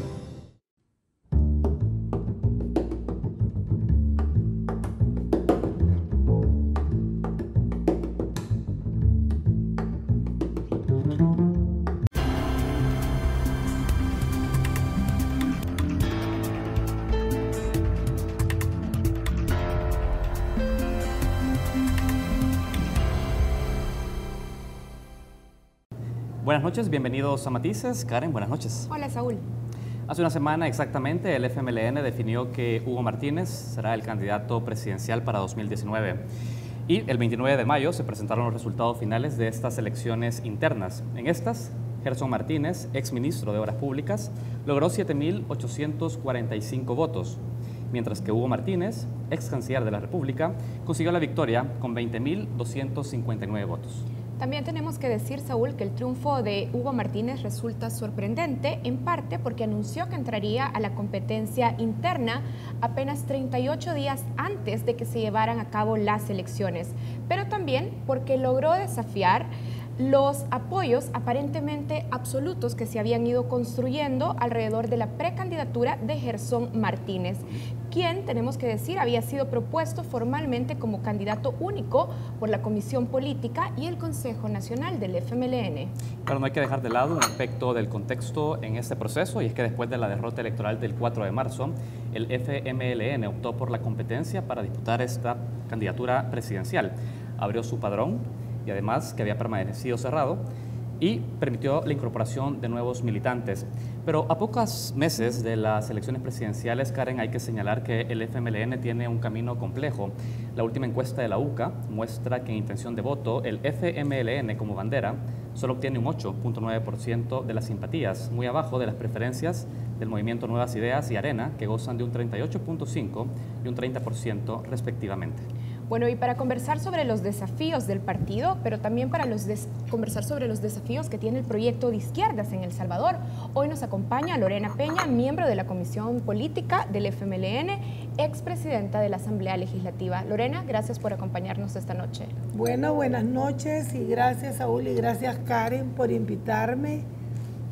Buenas noches, bienvenidos a Matices. Karen, buenas noches. Hola, Saúl. Hace una semana exactamente, el FMLN definió que Hugo Martínez será el candidato presidencial para 2019. Y el 29 de mayo se presentaron los resultados finales de estas elecciones internas. En estas, Gerson Martínez, exministro de Obras Públicas, logró 7.845 votos, mientras que Hugo Martínez, ex canciller de la República, consiguió la victoria con 20.259 votos. También tenemos que decir, Saúl, que el triunfo de Hugo Martínez resulta sorprendente, en parte porque anunció que entraría a la competencia interna apenas 38 días antes de que se llevaran a cabo las elecciones, pero también porque logró desafiar los apoyos aparentemente absolutos que se habían ido construyendo alrededor de la precandidatura de Gerson Martínez, quien, tenemos que decir, había sido propuesto formalmente como candidato único por la Comisión Política y el Consejo Nacional del FMLN. Pero no hay que dejar de lado un aspecto del contexto en este proceso, y es que después de la derrota electoral del 4 de marzo, el FMLN optó por la competencia para disputar esta candidatura presidencial. Abrió su padrón, y además que había permanecido cerrado, y permitió la incorporación de nuevos militantes. Pero a pocos meses de las elecciones presidenciales, Karen, hay que señalar que el FMLN tiene un camino complejo. La última encuesta de la UCA muestra que en intención de voto, el FMLN como bandera solo obtiene un 8.9% de las simpatías, muy abajo de las preferencias del movimiento Nuevas Ideas y Arena, que gozan de un 38.5% y un 30% respectivamente. Bueno, y para conversar sobre los desafíos del partido, pero también para conversar sobre los desafíos que tiene el proyecto de izquierdas en El Salvador, hoy nos acompaña Lorena Peña, miembro de la Comisión Política del FMLN, expresidenta de la Asamblea Legislativa. Lorena, gracias por acompañarnos esta noche. Bueno, buenas noches y gracias, Saúl, y gracias, Karen, por invitarme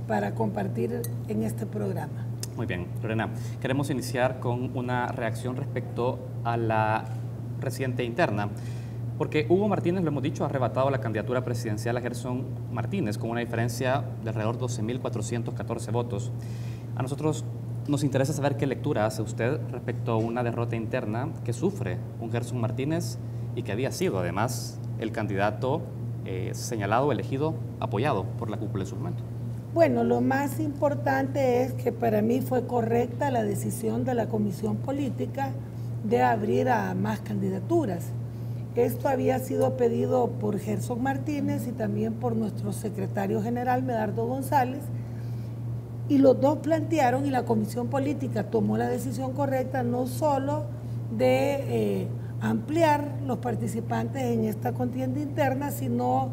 para compartir en este programa. Muy bien, Lorena, queremos iniciar con una reacción respecto a la reciente interna, porque Hugo Martínez, lo hemos dicho, ha arrebatado la candidatura presidencial a Gerson Martínez con una diferencia de alrededor de 12.414 votos. A nosotros nos interesa saber qué lectura hace usted respecto a una derrota interna que sufre un Gerson Martínez y que había sido además el candidato señalado, elegido, apoyado por la cúpula de su momento. Bueno, lo más importante es que para mí fue correcta la decisión de la Comisión Política de abrir a más candidaturas. Esto había sido pedido por Gerson Martínez y también por nuestro secretario general, Medardo González, y los dos plantearon, y la Comisión Política tomó la decisión correcta, no solo de ampliar los participantes en esta contienda interna, sino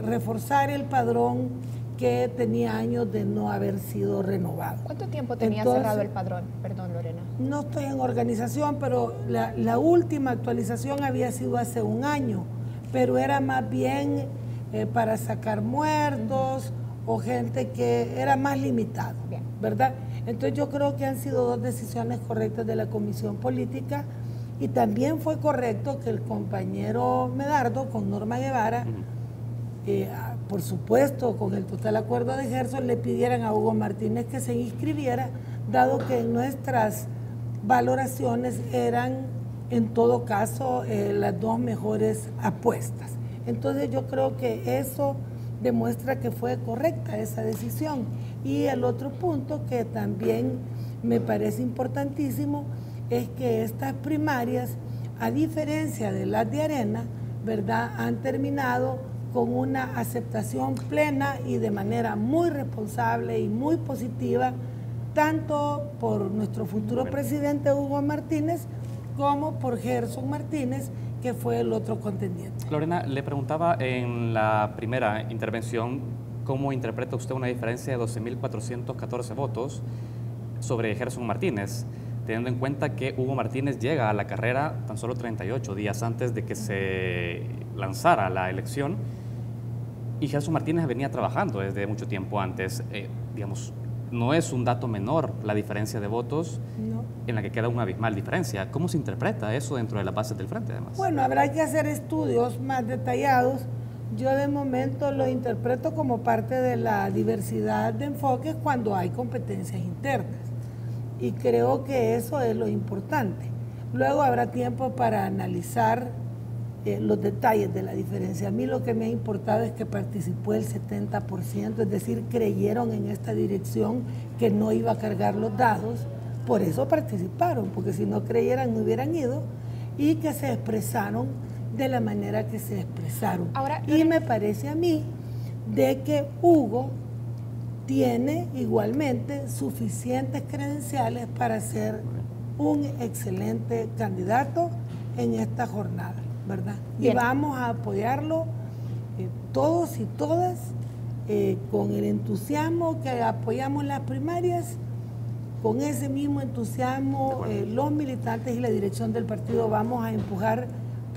reforzar el padrón que tenía años de no haber sido renovado. ¿Cuánto tiempo tenía cerrado el padrón? Perdón, Lorena. No estoy en organización, pero la última actualización había sido hace un año, pero era más bien para sacar muertos o gente que era más limitado, ¿verdad? Entonces yo creo que han sido dos decisiones correctas de la Comisión Política, y también fue correcto que el compañero Medardo con Norma Guevara, por supuesto, con el total acuerdo de Gerson, le pidieran a Hugo Martínez que se inscribiera, dado que nuestras valoraciones eran, en todo caso, las dos mejores apuestas. Entonces yo creo que eso demuestra que fue correcta esa decisión. Y el otro punto que también me parece importantísimo es que estas primarias, a diferencia de las de Arena, ¿verdad?, han terminado con una aceptación plena y de manera muy responsable y muy positiva, tanto por nuestro futuro presidente Hugo Martínez como por Gerson Martínez, que fue el otro contendiente. Lorena, le preguntaba en la primera intervención cómo interpreta usted una diferencia de 12.414 votos sobre Gerson Martínez, teniendo en cuenta que Hugo Martínez llega a la carrera tan solo 38 días antes de que se lanzara la elección, y Gerson Martínez venía trabajando desde mucho tiempo antes. Digamos, no es un dato menor la diferencia de votos, no, en la que queda una abismal diferencia. ¿Cómo se interpreta eso dentro de las bases del frente, además? Bueno, habrá que hacer estudios más detallados. Yo de momento lo interpreto como parte de la diversidad de enfoques cuando hay competencias internas. Y creo que eso es lo importante. Luego habrá tiempo para analizar los detalles de la diferencia. A mí lo que me ha importado es que participó el 70%, es decir, creyeron en esta dirección que no iba a cargar los dados, por eso participaron, porque si no creyeran no hubieran ido, y que se expresaron de la manera que se expresaron. Ahora, y me parece a mí de que Hugo tiene igualmente suficientes credenciales para ser un excelente candidato en esta jornada, ¿verdad? Bien. Y vamos a apoyarlo todos y todas con el entusiasmo que apoyamos las primarias, con ese mismo entusiasmo los militantes y la dirección del partido vamos a empujar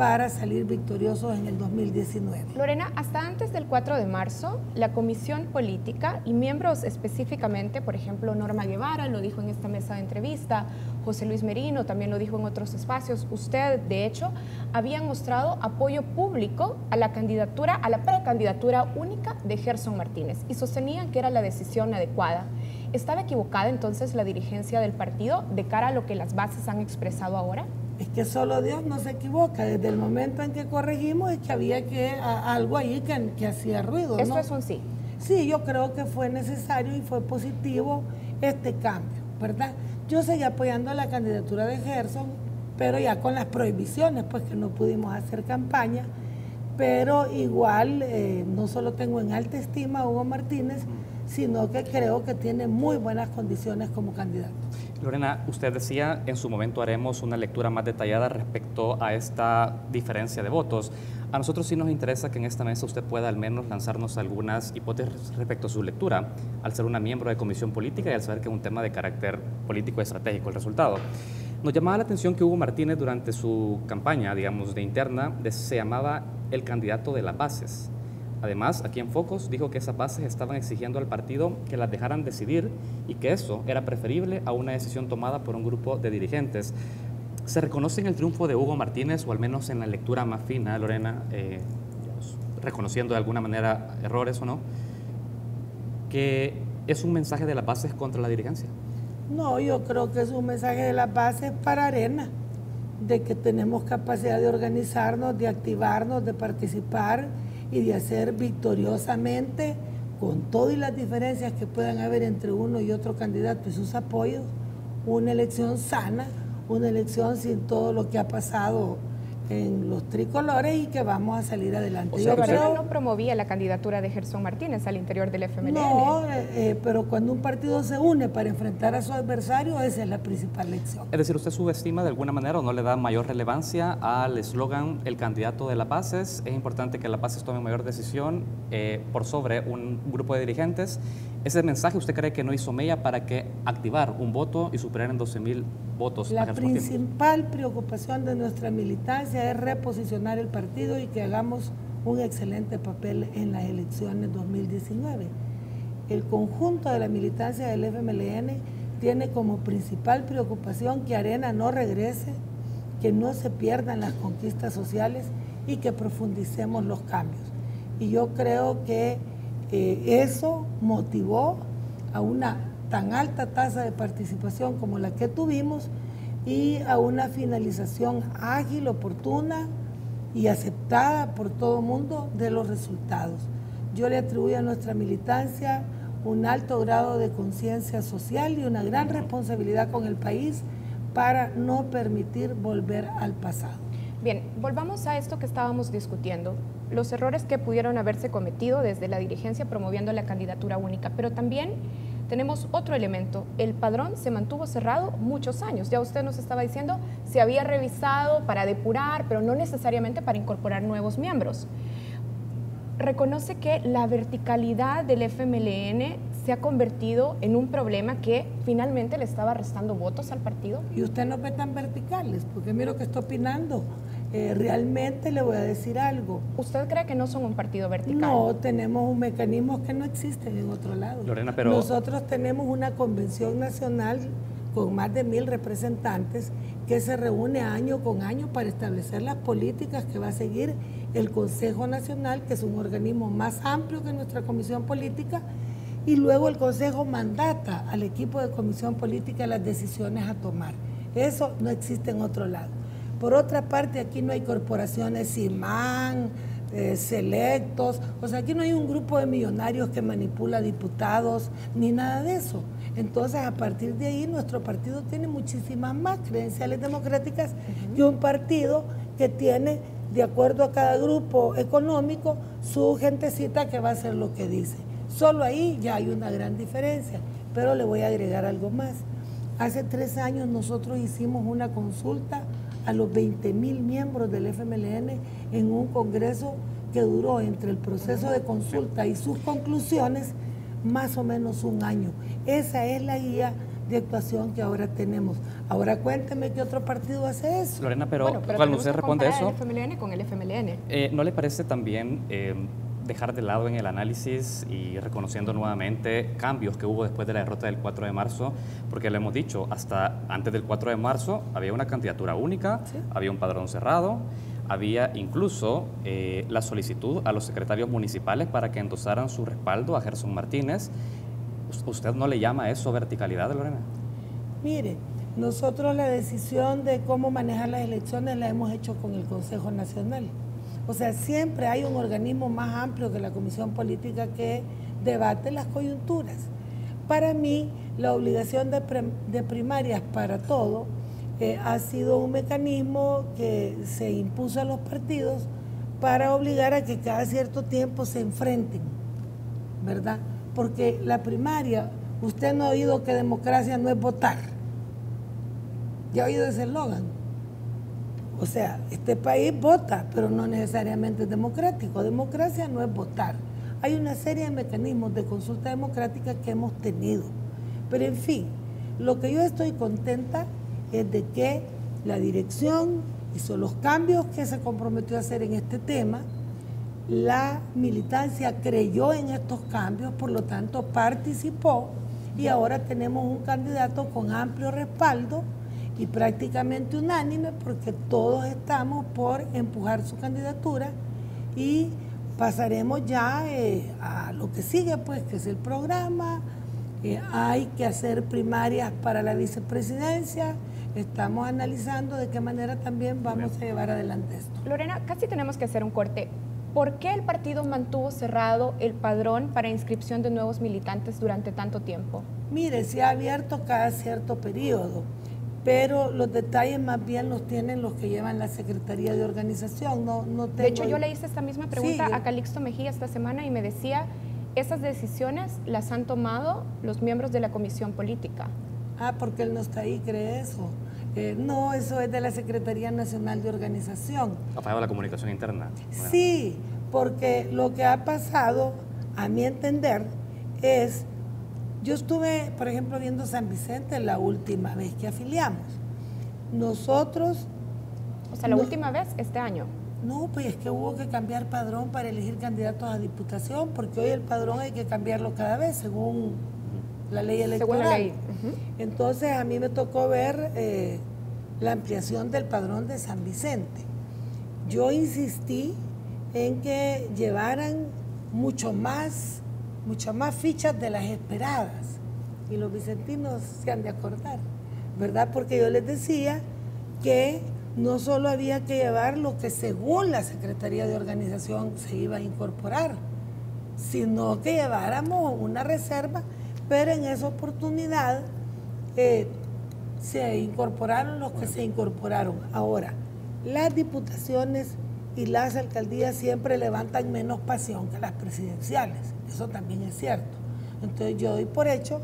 para salir victoriosos en el 2019. Lorena, hasta antes del 4 de marzo, la Comisión Política y miembros específicamente, por ejemplo, Norma Guevara lo dijo en esta mesa de entrevista, José Luis Merino también lo dijo en otros espacios, usted, de hecho, habían mostrado apoyo público a la candidatura, a la precandidatura única de Gerson Martínez y sostenían que era la decisión adecuada. ¿Estaba equivocada entonces la dirigencia del partido de cara a lo que las bases han expresado ahora? Es que solo Dios no se equivoca. Desde el momento en que corregimos es que había algo ahí que hacía ruido, ¿no? Esto es un sí. Sí, yo creo que fue necesario y fue positivo este cambio, ¿verdad? Yo seguí apoyando la candidatura de Gerson, pero ya con las prohibiciones, pues que no pudimos hacer campaña, pero igual no solo tengo en alta estima a Hugo Martínez, sino que creo que tiene muy buenas condiciones como candidato. Lorena, usted decía, en su momento haremos una lectura más detallada respecto a esta diferencia de votos. A nosotros sí nos interesa que en esta mesa usted pueda al menos lanzarnos algunas hipótesis respecto a su lectura, al ser una miembro de comisión política y al saber que es un tema de carácter político y estratégico el resultado. Nos llamaba la atención que Hugo Martínez durante su campaña, digamos, de interna, se llamaba el candidato de las bases. Además, aquí en Focos dijo que esas bases estaban exigiendo al partido que las dejaran decidir y que eso era preferible a una decisión tomada por un grupo de dirigentes. ¿Se reconoce en el triunfo de Hugo Martínez, o al menos en la lectura más fina, Lorena, reconociendo de alguna manera errores o no, que es un mensaje de las bases contra la dirigencia? No, yo creo que es un mensaje de las bases para Arena, de que tenemos capacidad de organizarnos, de activarnos, de participar y de hacer victoriosamente, con todas las diferencias que puedan haber entre uno y otro candidato y sus apoyos, una elección sana, una elección sin todo lo que ha pasado en los tricolores y que vamos a salir adelante. O sea, pero no promovía la candidatura de Gerson Martínez al interior del FMLN. No, pero cuando un partido se une para enfrentar a su adversario, esa es la principal lección. Es decir, ¿usted subestima de alguna manera o no le da mayor relevancia al eslogan el candidato de las bases? Es importante que las bases tomen mayor decisión por sobre un grupo de dirigentes. ¿Ese mensaje usted cree que no hizo mella para que activar un voto y superar en 12,000 votos? La principal preocupación de nuestra militancia es reposicionar el partido y que hagamos un excelente papel en las elecciones 2019. El conjunto de la militancia del FMLN tiene como principal preocupación que Arena no regrese, que no se pierdan las conquistas sociales y que profundicemos los cambios. Y yo creo que eso motivó a una tan alta tasa de participación como la que tuvimos y a una finalización ágil, oportuna y aceptada por todo el mundo de los resultados. Yo le atribuyo a nuestra militancia un alto grado de conciencia social y una gran responsabilidad con el país para no permitir volver al pasado. Bien, volvamos a esto que estábamos discutiendo, los errores que pudieron haberse cometido desde la dirigencia promoviendo la candidatura única, pero también tenemos otro elemento, el padrón se mantuvo cerrado muchos años, ya usted nos estaba diciendo, se había revisado para depurar, pero no necesariamente para incorporar nuevos miembros. Reconoce que la verticalidad del FMLN se ha convertido en un problema que finalmente le estaba restando votos al partido. Y usted no ve tan verticales, porque mira lo que está opinando. Realmente le voy a decir algo. ¿Usted cree que no son un partido vertical? No, tenemos un mecanismo que no existen en otro lado. Lorena, pero nosotros tenemos una convención nacional con más de 1,000 representantes que se reúne año con año para establecer las políticas que va a seguir el Consejo Nacional, que es un organismo más amplio que nuestra Comisión Política, y luego el Consejo mandata al equipo de Comisión Política las decisiones a tomar. Eso no existe en otro lado. Por otra parte, aquí no hay corporaciones imán, selectos, o sea, aquí no hay un grupo de millonarios que manipula diputados, ni nada de eso. Entonces, a partir de ahí, nuestro partido tiene muchísimas más credenciales democráticas que un partido que tiene, de acuerdo a cada grupo económico, su gentecita que va a hacer lo que dice. Solo ahí ya hay una gran diferencia, pero le voy a agregar algo más. Hace 3 años nosotros hicimos una consulta a los 20,000 miembros del FMLN en un congreso que duró entre el proceso de consulta y sus conclusiones más o menos un año. Esa es la guía de actuación que ahora tenemos. Ahora cuénteme qué otro partido hace eso. Lorena, pero cuando usted responde eso... el FMLN con el FMLN. ¿No le parece también dejar de lado en el análisis y reconociendo nuevamente cambios que hubo después de la derrota del 4 de marzo? Porque lo hemos dicho, hasta antes del 4 de marzo había una candidatura única, ¿sí? Había un padrón cerrado, había incluso la solicitud a los secretarios municipales para que endosaran su respaldo a Gerson Martínez. ¿Usted no le llama a eso verticalidad, Lorena? Mire, nosotros la decisión de cómo manejar las elecciones la hemos hecho con el Consejo Nacional. O sea, siempre hay un organismo más amplio que la Comisión Política que debate las coyunturas. Para mí, la obligación de primarias para todo ha sido un mecanismo que se impuso a los partidos para obligar a que cada cierto tiempo se enfrenten, ¿verdad? Porque la primaria, usted no ha oído que democracia no es votar. ¿Ya ha oído ese eslogan? O sea, este país vota, pero no necesariamente es democrático. Democracia no es votar. Hay una serie de mecanismos de consulta democrática que hemos tenido. Pero en fin, lo que yo estoy contenta es de que la dirección hizo los cambios que se comprometió a hacer en este tema. La militancia creyó en estos cambios, por lo tanto participó y ahora tenemos un candidato con amplio respaldo y prácticamente unánime, porque todos estamos por empujar su candidatura y pasaremos ya a lo que sigue, pues, que es el programa. Hay que hacer primarias para la vicepresidencia. Estamos analizando de qué manera también vamos a llevar adelante esto. Lorena, casi tenemos que hacer un corte. ¿Por qué el partido mantuvo cerrado el padrón para inscripción de nuevos militantes durante tanto tiempo? Mire, se ha abierto cada cierto periodo, pero los detalles más bien los tienen los que llevan la Secretaría de Organización. No tengo... De hecho, yo le hice esta misma pregunta a Calixto Mejía esta semana y me decía, esas decisiones las han tomado los miembros de la Comisión Política. Ah, porque él no está ahí, cree eso. No, eso es de la Secretaría Nacional de Organización. ¿Ha fallado la comunicación interna? Sí, porque lo que ha pasado, a mi entender, es... Yo estuve, por ejemplo, viendo San Vicente la última vez que afiliamos. Nosotros... O sea, la última vez este año. No, pues es que hubo que cambiar padrón para elegir candidatos a diputación, porque hoy el padrón hay que cambiarlo cada vez, según la ley electoral. Según la ley. Entonces, a mí me tocó ver la ampliación del padrón de San Vicente. Yo insistí en que llevaran muchas más fichas de las esperadas, y los vicentinos se han de acordar, ¿verdad? Porque yo les decía que no solo había que llevar lo que según la Secretaría de Organización se iba a incorporar, sino que lleváramos una reserva, pero en esa oportunidad se incorporaron los que se incorporaron. Ahora, las diputaciones y las alcaldías siempre levantan menos pasión que las presidenciales, eso también es cierto. Entonces yo doy por hecho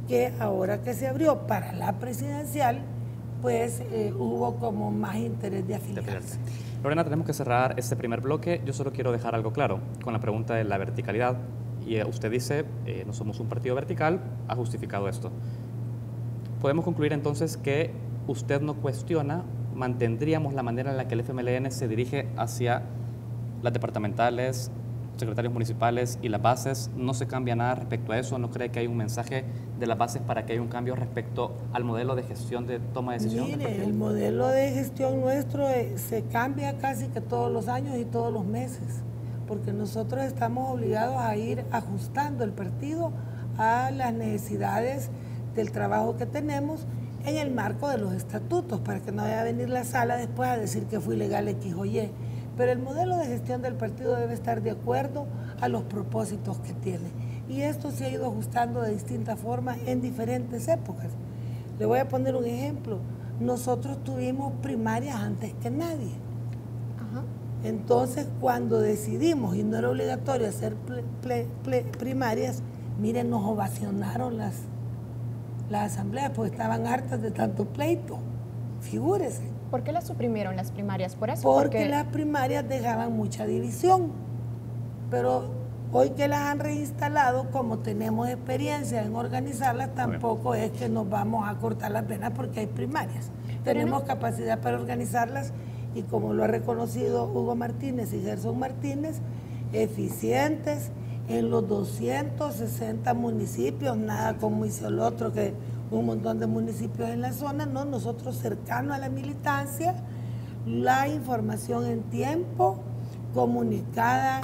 que ahora que se abrió para la presidencial, pues hubo como más interés de afiliarse. Lorena, tenemos que cerrar este primer bloque. Yo solo quiero dejar algo claro con la pregunta de la verticalidad. Y usted dice, no somos un partido vertical, ha justificado esto. Podemos concluir entonces que usted no cuestiona, mantendríamos la manera en la que el FMLN se dirige hacia las departamentales, secretarios municipales y las bases. ¿No se cambia nada respecto a eso? ¿No cree que hay un mensaje de las bases para que haya un cambio respecto al modelo de gestión de toma de decisión? Mire, el modelo de gestión nuestro se cambia casi que todos los años y todos los meses, porque nosotros estamos obligados a ir ajustando el partido a las necesidades del trabajo que tenemos en el marco de los estatutos, para que no vaya a venir la sala después a decir que fue ilegal X o Y. Pero el modelo de gestión del partido debe estar de acuerdo a los propósitos que tiene. Y esto se ha ido ajustando de distintas formas en diferentes épocas. Le voy a poner un ejemplo. Nosotros tuvimos primarias antes que nadie. Entonces, cuando decidimos, y no era obligatorio hacer primarias, miren, nos ovacionaron las asambleas, porque estaban hartas de tanto pleito. Figúrese. ¿Por qué las suprimieron las primarias? ¿Por eso? Porque las primarias dejaban mucha división. Pero Hoy que las han reinstalado, como tenemos experiencia en organizarlas, tampoco es que nos vamos a cortar las venas porque hay primarias. Tenemos capacidad para organizarlas y como lo ha reconocido Hugo Martínez y Gerson Martínez, eficientes en los 260 municipios, nada como hizo el otro, que un montón de municipios en la zona, no, nosotros cercanos a la militancia, la información en tiempo, comunicada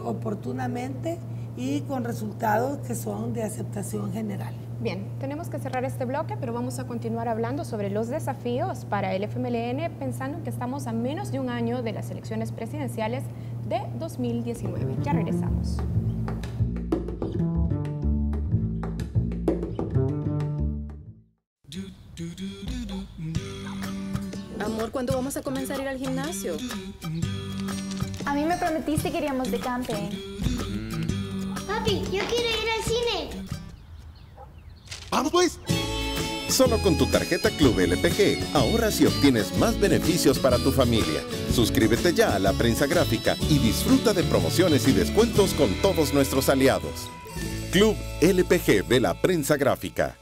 oportunamente y con resultados que son de aceptación general. Bien, tenemos que cerrar este bloque, pero vamos a continuar hablando sobre los desafíos para el FMLN, pensando que estamos a menos de un año de las elecciones presidenciales de 2019. Ya regresamos. Amor, ¿cuándo vamos a comenzar a ir al gimnasio? A mí me prometiste que iríamos de camping. Papi, yo quiero ir al cine. ¡Vamos pues! Solo con tu tarjeta Club LPG ahorras y obtienes más beneficios para tu familia. Suscríbete ya a La Prensa Gráfica y disfruta de promociones y descuentos con todos nuestros aliados. Club LPG de La Prensa Gráfica.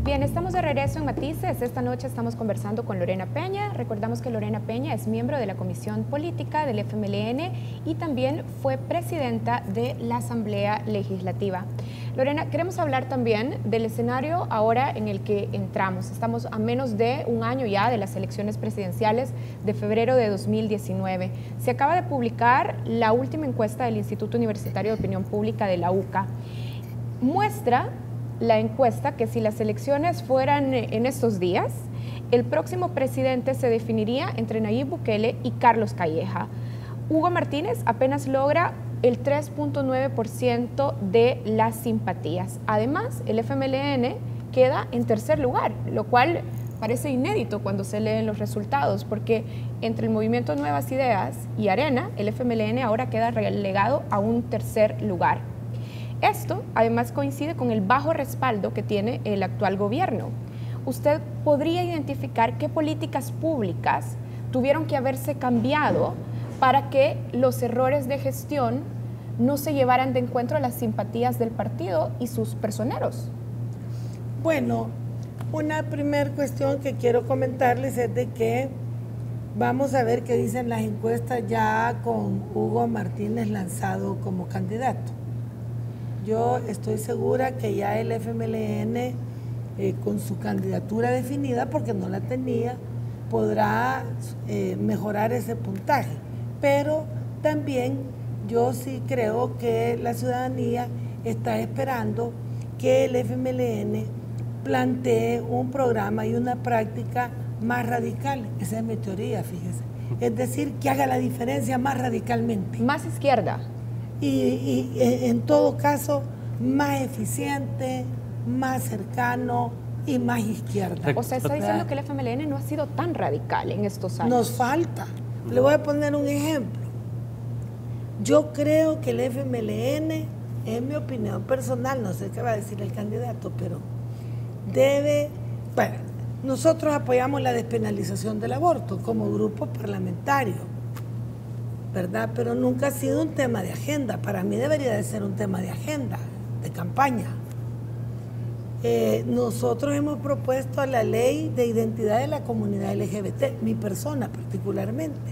Bien, estamos de regreso en Matices. Esta noche estamos conversando con Lorena Peña. Recordamos que Lorena Peña es miembro de la Comisión Política del FMLN y también fue presidenta de la Asamblea Legislativa. Lorena, queremos hablar también del escenario ahora en el que entramos. Estamos a menos de un año ya de las elecciones presidenciales de febrero de 2019. Se acaba de publicar la última encuesta del Instituto Universitario de Opinión Pública de la UCA. Muestra la encuesta que si las elecciones fueran en estos días, el próximo presidente se definiría entre Nayib Bukele y Carlos Calleja. Hugo Martínez apenas logra el 3.9% de las simpatías. Además, el FMLN queda en tercer lugar, lo cual parece inédito cuando se leen los resultados, porque entre el Movimiento Nuevas Ideas y Arena, el FMLN ahora queda relegado a un tercer lugar. Esto además coincide con el bajo respaldo que tiene el actual gobierno. ¿Usted podría identificar qué políticas públicas tuvieron que haberse cambiado para que los errores de gestión no se llevaran de encuentro a las simpatías del partido y sus personeros? Bueno, una primera cuestión que quiero comentarles es de que vamos a ver qué dicen las encuestas ya con Hugo Martínez lanzado como candidato. Yo estoy segura que ya el FMLN, con su candidatura definida, porque no la tenía, podrá mejorar ese puntaje. Pero también yo sí creo que la ciudadanía está esperando que el FMLN plantee un programa y una práctica más radical. Esa es mi teoría, fíjese. Es decir, que haga la diferencia más radicalmente. Más izquierda. Y en todo caso, más eficiente, más cercano y más izquierda. O sea, está diciendo que el FMLN no ha sido tan radical en estos años. Nos falta. Le voy a poner un ejemplo. Yo creo que el FMLN, en mi opinión personal, no sé qué va a decir el candidato, pero debe... Bueno, nosotros apoyamos la despenalización del aborto como grupo parlamentario, ¿verdad? Pero nunca ha sido un tema de agenda. Para mí debería de ser un tema de agenda, de campaña. Nosotros hemos propuesto la ley de identidad de la comunidad LGBT, mi persona particularmente.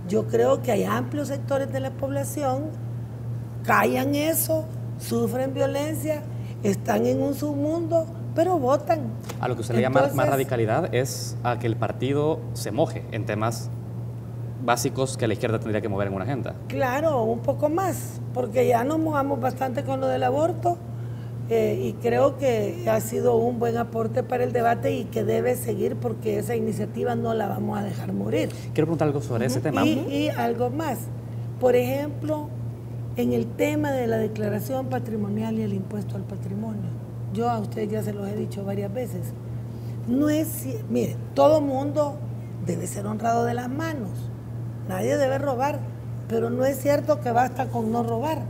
Yo creo que hay amplios sectores de la población, callan eso, sufren violencia, están en un submundo, pero votan. A lo que usted le llama más radicalidad es a que el partido se moje en temas básicos que la izquierda tendría que mover en una agenda. Claro, un poco más, porque ya nos mojamos bastante con lo del aborto y creo que ha sido un buen aporte para el debate y que debe seguir porque esa iniciativa no la vamos a dejar morir. Quiero preguntar algo sobre ese tema. Y algo más. Por ejemplo, en el tema de la declaración patrimonial y el impuesto al patrimonio. Yo a ustedes ya se los he dicho varias veces. No es, miren, todo mundo debe ser honrado de las manos. Nadie debe robar, pero no es cierto que basta con no robar,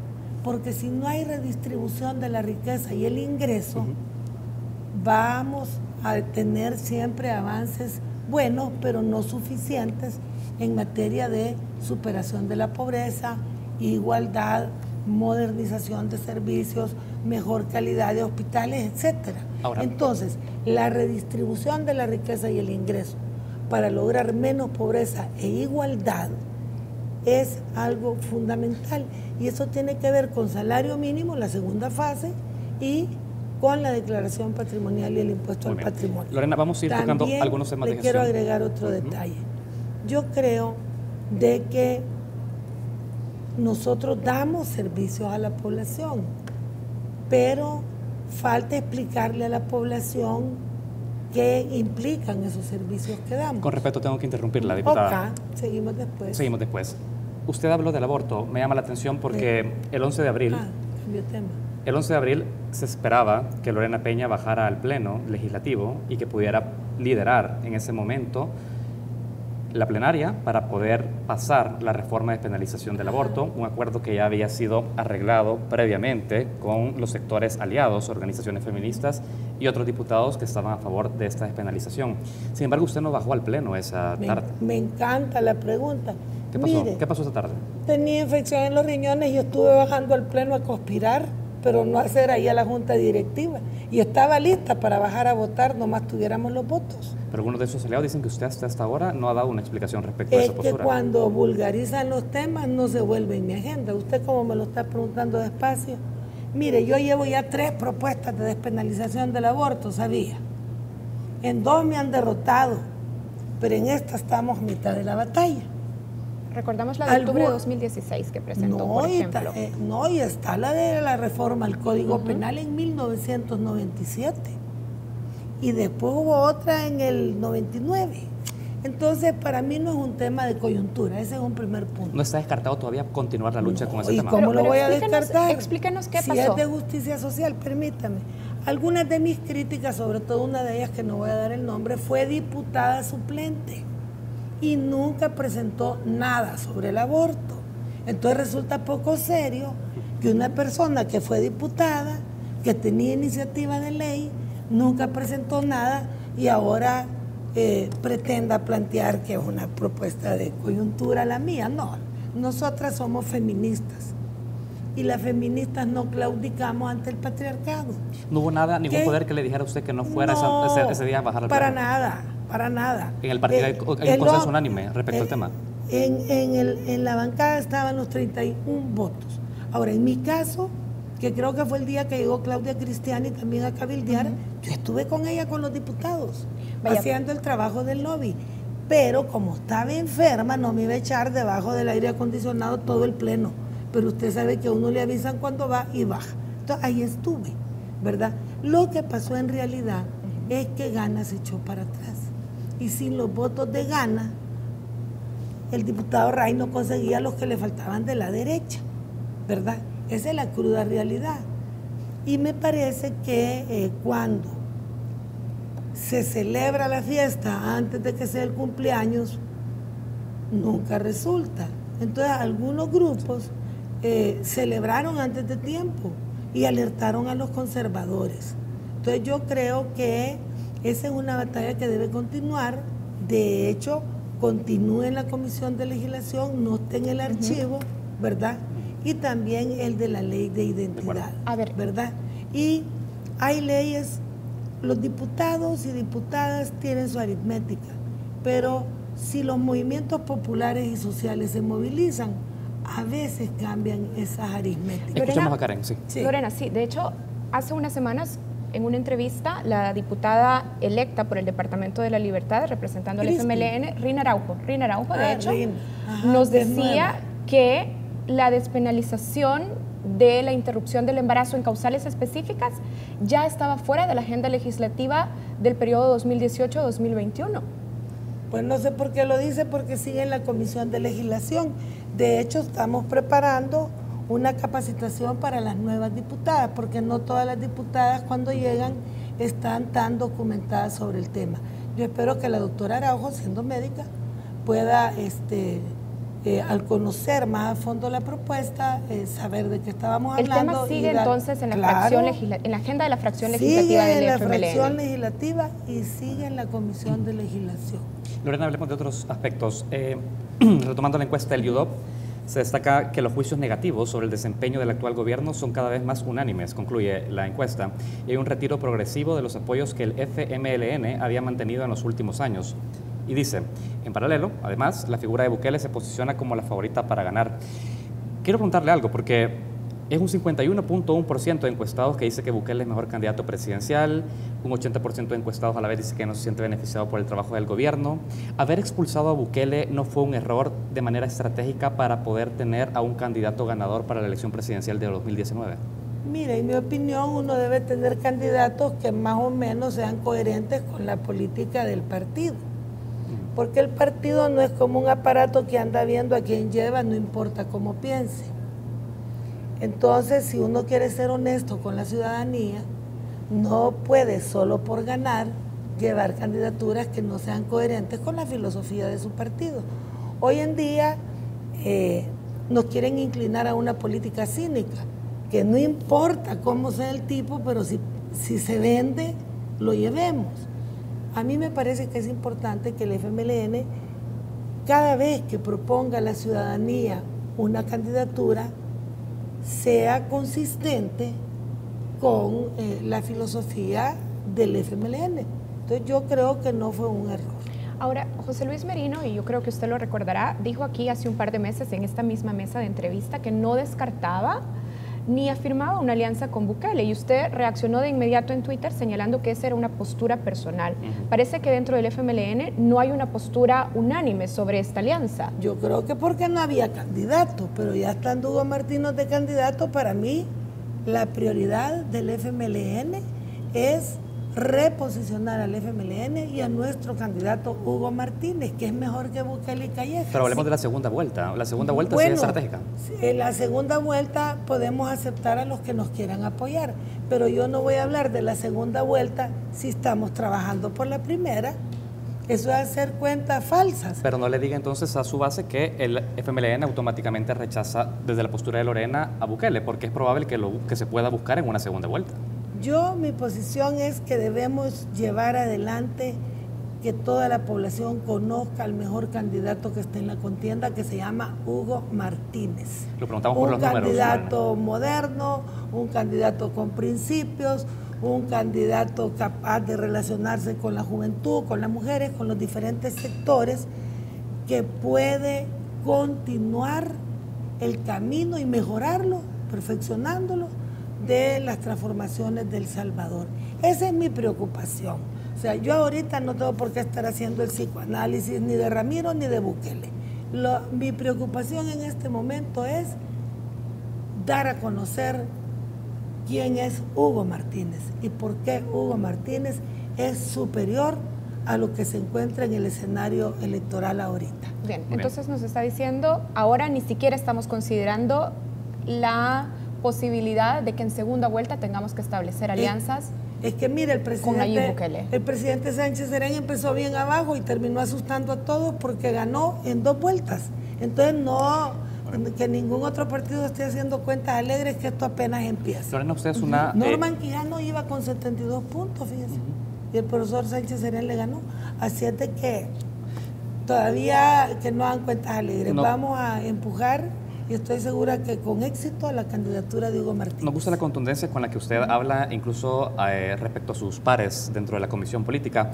porque si no hay redistribución de la riqueza y el ingreso, vamos a tener siempre avances buenos, pero no suficientes en materia de superación de la pobreza, igualdad, modernización de servicios, mejor calidad de hospitales, etc. Entonces, la redistribución de la riqueza y el ingreso para lograr menos pobreza e igualdad es algo fundamental, y eso tiene que ver con salario mínimo, la segunda fase, y con la declaración patrimonial y el impuesto al patrimonio. Lorena, vamos a ir tocando algunos temas de gestión. Quiero agregar otro detalle. Yo creo de que nosotros damos servicios a la población, pero falta explicarle a la población qué implican esos servicios que damos. Con respeto, tengo que interrumpirla, diputada. Ok, seguimos después. Seguimos después. Usted habló del aborto. Me llama la atención porque el 11 de abril... Cambio tema. El 11 de abril se esperaba que Lorena Peña bajara al Pleno Legislativo y que pudiera liderar en ese momento la plenaria para poder pasar la reforma de despenalización del aborto, un acuerdo que ya había sido arreglado previamente con los sectores aliados, organizaciones feministas y otros diputados que estaban a favor de esta despenalización. Sin embargo, usted no bajó al Pleno esa tarde. Me encanta la pregunta. ¿Qué pasó? Mire, ¿Qué pasó esa tarde? tenía infección en los riñones y estuve bajando al Pleno a conspirar, pero no hacer ahí a la Junta Directiva. Y estaba lista para bajar a votar, nomás tuviéramos los votos. Pero algunos de esos aliados dicen que usted hasta esta hora no ha dado una explicación respecto a esa postura. Es que cuando vulgarizan los temas no se vuelve en mi agenda. Usted como me lo está preguntando despacio. Mire, yo llevo ya 3 propuestas de despenalización del aborto, ¿sabía? En 2 me han derrotado, pero en esta estamos a mitad de la batalla. Recordamos la de octubre de 2016 que presentó, por ejemplo. Y está la de la reforma al Código Penal en 1997. Y después hubo otra en el 99. Entonces, para mí no es un tema de coyuntura, ese es un primer punto. ¿No está descartado todavía continuar la lucha con ese tema? ¿Y cómo lo voy a descartar? Explíquenos qué pasó. Si es de justicia social, permítame. Algunas de mis críticas, sobre todo una de ellas que no voy a dar el nombre, fue diputada suplente y nunca presentó nada sobre el aborto. Entonces resulta poco serio que una persona que fue diputada, que tenía iniciativa de ley, nunca presentó nada y ahora pretenda plantear que es una propuesta de coyuntura la mía. No, nosotras somos feministas y las feministas no claudicamos ante el patriarcado. ¿No hubo nada, ningún poder que le dijera a usted que no fuera ese día a bajar al Pleno? Para nada. En el partido hay un consenso unánime respecto al tema. En la bancada estaban los 31 votos. Ahora, en mi caso, que creo que fue el día que llegó Claudia Cristiani también a cabildear, yo estuve con ella, con los diputados, haciendo el trabajo del lobby. Pero como estaba enferma, no me iba a echar debajo del aire acondicionado todo el pleno. Pero usted sabe que a uno le avisan cuando va y baja. Entonces, ahí estuve, ¿verdad? Lo que pasó en realidad es que Gana se echó para atrás. Y sin los votos de Gana, el diputado Ray no conseguía los que le faltaban de la derecha, ¿verdad? Esa es la cruda realidad. Y me parece que cuando se celebra la fiesta antes de que sea el cumpleaños, nunca resulta. Entonces algunos grupos celebraron antes de tiempo y alertaron a los conservadores. Entonces yo creo que esa es una batalla que debe continuar. De hecho, continúe en la Comisión de Legislación, no esté en el archivo, ¿verdad? Y también el de la ley de identidad, ¿verdad? Y hay leyes, los diputados y diputadas tienen su aritmética, pero si los movimientos populares y sociales se movilizan, a veces cambian esas aritméticas. Escuchamos a Karen, sí. Lorena, sí, de hecho, hace unas semanas, en una entrevista, la diputada electa por el Departamento de la Libertad, representando al FMLN, Rina Araujo, de hecho, nos decía que la despenalización de la interrupción del embarazo en causales específicas ya estaba fuera de la agenda legislativa del periodo 2018-2021. Pues no sé por qué lo dice, porque sigue en la Comisión de Legislación. De hecho, estamos preparando una capacitación para las nuevas diputadas, porque no todas las diputadas cuando llegan están tan documentadas sobre el tema. Yo espero que la doctora Araujo, siendo médica, pueda al conocer más a fondo la propuesta, saber de qué estábamos hablando. El tema sigue entonces en la, en la agenda de la fracción sigue legislativa del en la FMLN. fracción legislativa y sigue en la comisión de legislación. Lorena, hablemos de otros aspectos. Retomando la encuesta del UDOP, se destaca que los juicios negativos sobre el desempeño del actual gobierno son cada vez más unánimes, concluye la encuesta, y hay un retiro progresivo de los apoyos que el FMLN había mantenido en los últimos años. Y dice, en paralelo, además, la figura de Bukele se posiciona como la favorita para ganar. Quiero preguntarle algo, porque es un 51.1% de encuestados que dice que Bukele es mejor candidato presidencial, un 80% de encuestados a la vez dice que no se siente beneficiado por el trabajo del gobierno. ¿Haber expulsado a Bukele no fue un error de manera estratégica para poder tener a un candidato ganador para la elección presidencial de 2019? Mira, en mi opinión, uno debe tener candidatos que más o menos sean coherentes con la política del partido. Porque el partido no es como un aparato que anda viendo a quién lleva, no importa cómo piense. Entonces, si uno quiere ser honesto con la ciudadanía, no puede solo por ganar llevar candidaturas que no sean coherentes con la filosofía de su partido. Hoy en día nos quieren inclinar a una política cínica, que no importa cómo sea el tipo, pero si se vende, lo llevemos. A mí me parece que es importante que el FMLN, cada vez que proponga a la ciudadanía una candidatura, sea consistente con la filosofía del FMLN. Entonces yo creo que no fue un error. Ahora, José Luis Merino, y yo creo que usted lo recordará, dijo aquí hace un par de meses en esta misma mesa de entrevista que no descartaba ni afirmaba una alianza con Bukele, y usted reaccionó de inmediato en Twitter señalando que esa era una postura personal. Parece que dentro del FMLN no hay una postura unánime sobre esta alianza. Yo creo que porque no había candidato, pero ya estando Hugo Martínez de candidato, para mí la prioridad del FMLN es reposicionar al FMLN y a nuestro candidato Hugo Martínez, que es mejor que Bukele y Callejas. Pero hablemos de la segunda vuelta. La segunda vuelta sí es estratégica. En la segunda vuelta podemos aceptar a los que nos quieran apoyar, pero yo no voy a hablar de la segunda vuelta si estamos trabajando por la primera. Eso es hacer cuentas falsas. Pero no le diga entonces a su base que el FMLN automáticamente rechaza desde la postura de Lorena a Bukele, porque es probable que se pueda buscar en una segunda vuelta. Mi posición es que debemos llevar adelante que toda la población conozca al mejor candidato que esté en la contienda, que se llama Hugo Martínez. Lo preguntamos por los números. Un candidato moderno, un candidato con principios, un candidato capaz de relacionarse con la juventud, con las mujeres, con los diferentes sectores, que puede continuar el camino y mejorarlo, perfeccionándolo, de las transformaciones del Salvador. Esa es mi preocupación. O sea, yo ahorita no tengo por qué estar haciendo el psicoanálisis ni de Ramiro ni de Bukele. Mi preocupación en este momento es dar a conocer quién es Hugo Martínez y por qué Hugo Martínez es superior a lo que se encuentra en el escenario electoral ahorita. Bien, entonces nos está diciendo, ahora ni siquiera estamos considerando la posibilidad de que en segunda vuelta tengamos que establecer alianzas. Es que mire, el presidente Sánchez Serén empezó bien abajo y terminó asustando a todos porque ganó en 2 vueltas. Entonces que ningún otro partido esté haciendo cuentas alegres, que esto apenas empieza. Lorena, usted es una... Norman Quijano iba con 72 puntos, fíjese, y el profesor Sánchez Serén le ganó. Así es de que todavía que no hagan cuentas alegres. Vamos a empujar. Y estoy segura que con éxito la candidatura de Hugo Martínez. Nos gusta la contundencia con la que usted habla, incluso respecto a sus pares dentro de la comisión política.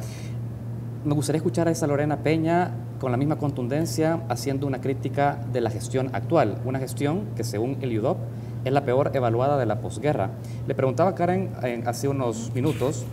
Me gustaría escuchar a esa Lorena Peña con la misma contundencia haciendo una crítica de la gestión actual, una gestión que según el UDOP es la peor evaluada de la posguerra. Le preguntaba a Karen hace unos minutos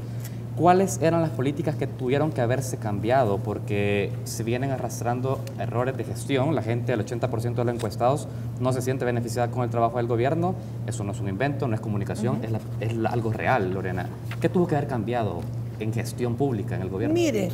cuáles eran las políticas que tuvieron que haberse cambiado, porque se vienen arrastrando errores de gestión. La gente, el 80% de los encuestados, no se siente beneficiada con el trabajo del gobierno. Eso no es un invento, no es comunicación, es algo real, Lorena. ¿Qué tuvo que haber cambiado en gestión pública en el gobierno? Mire,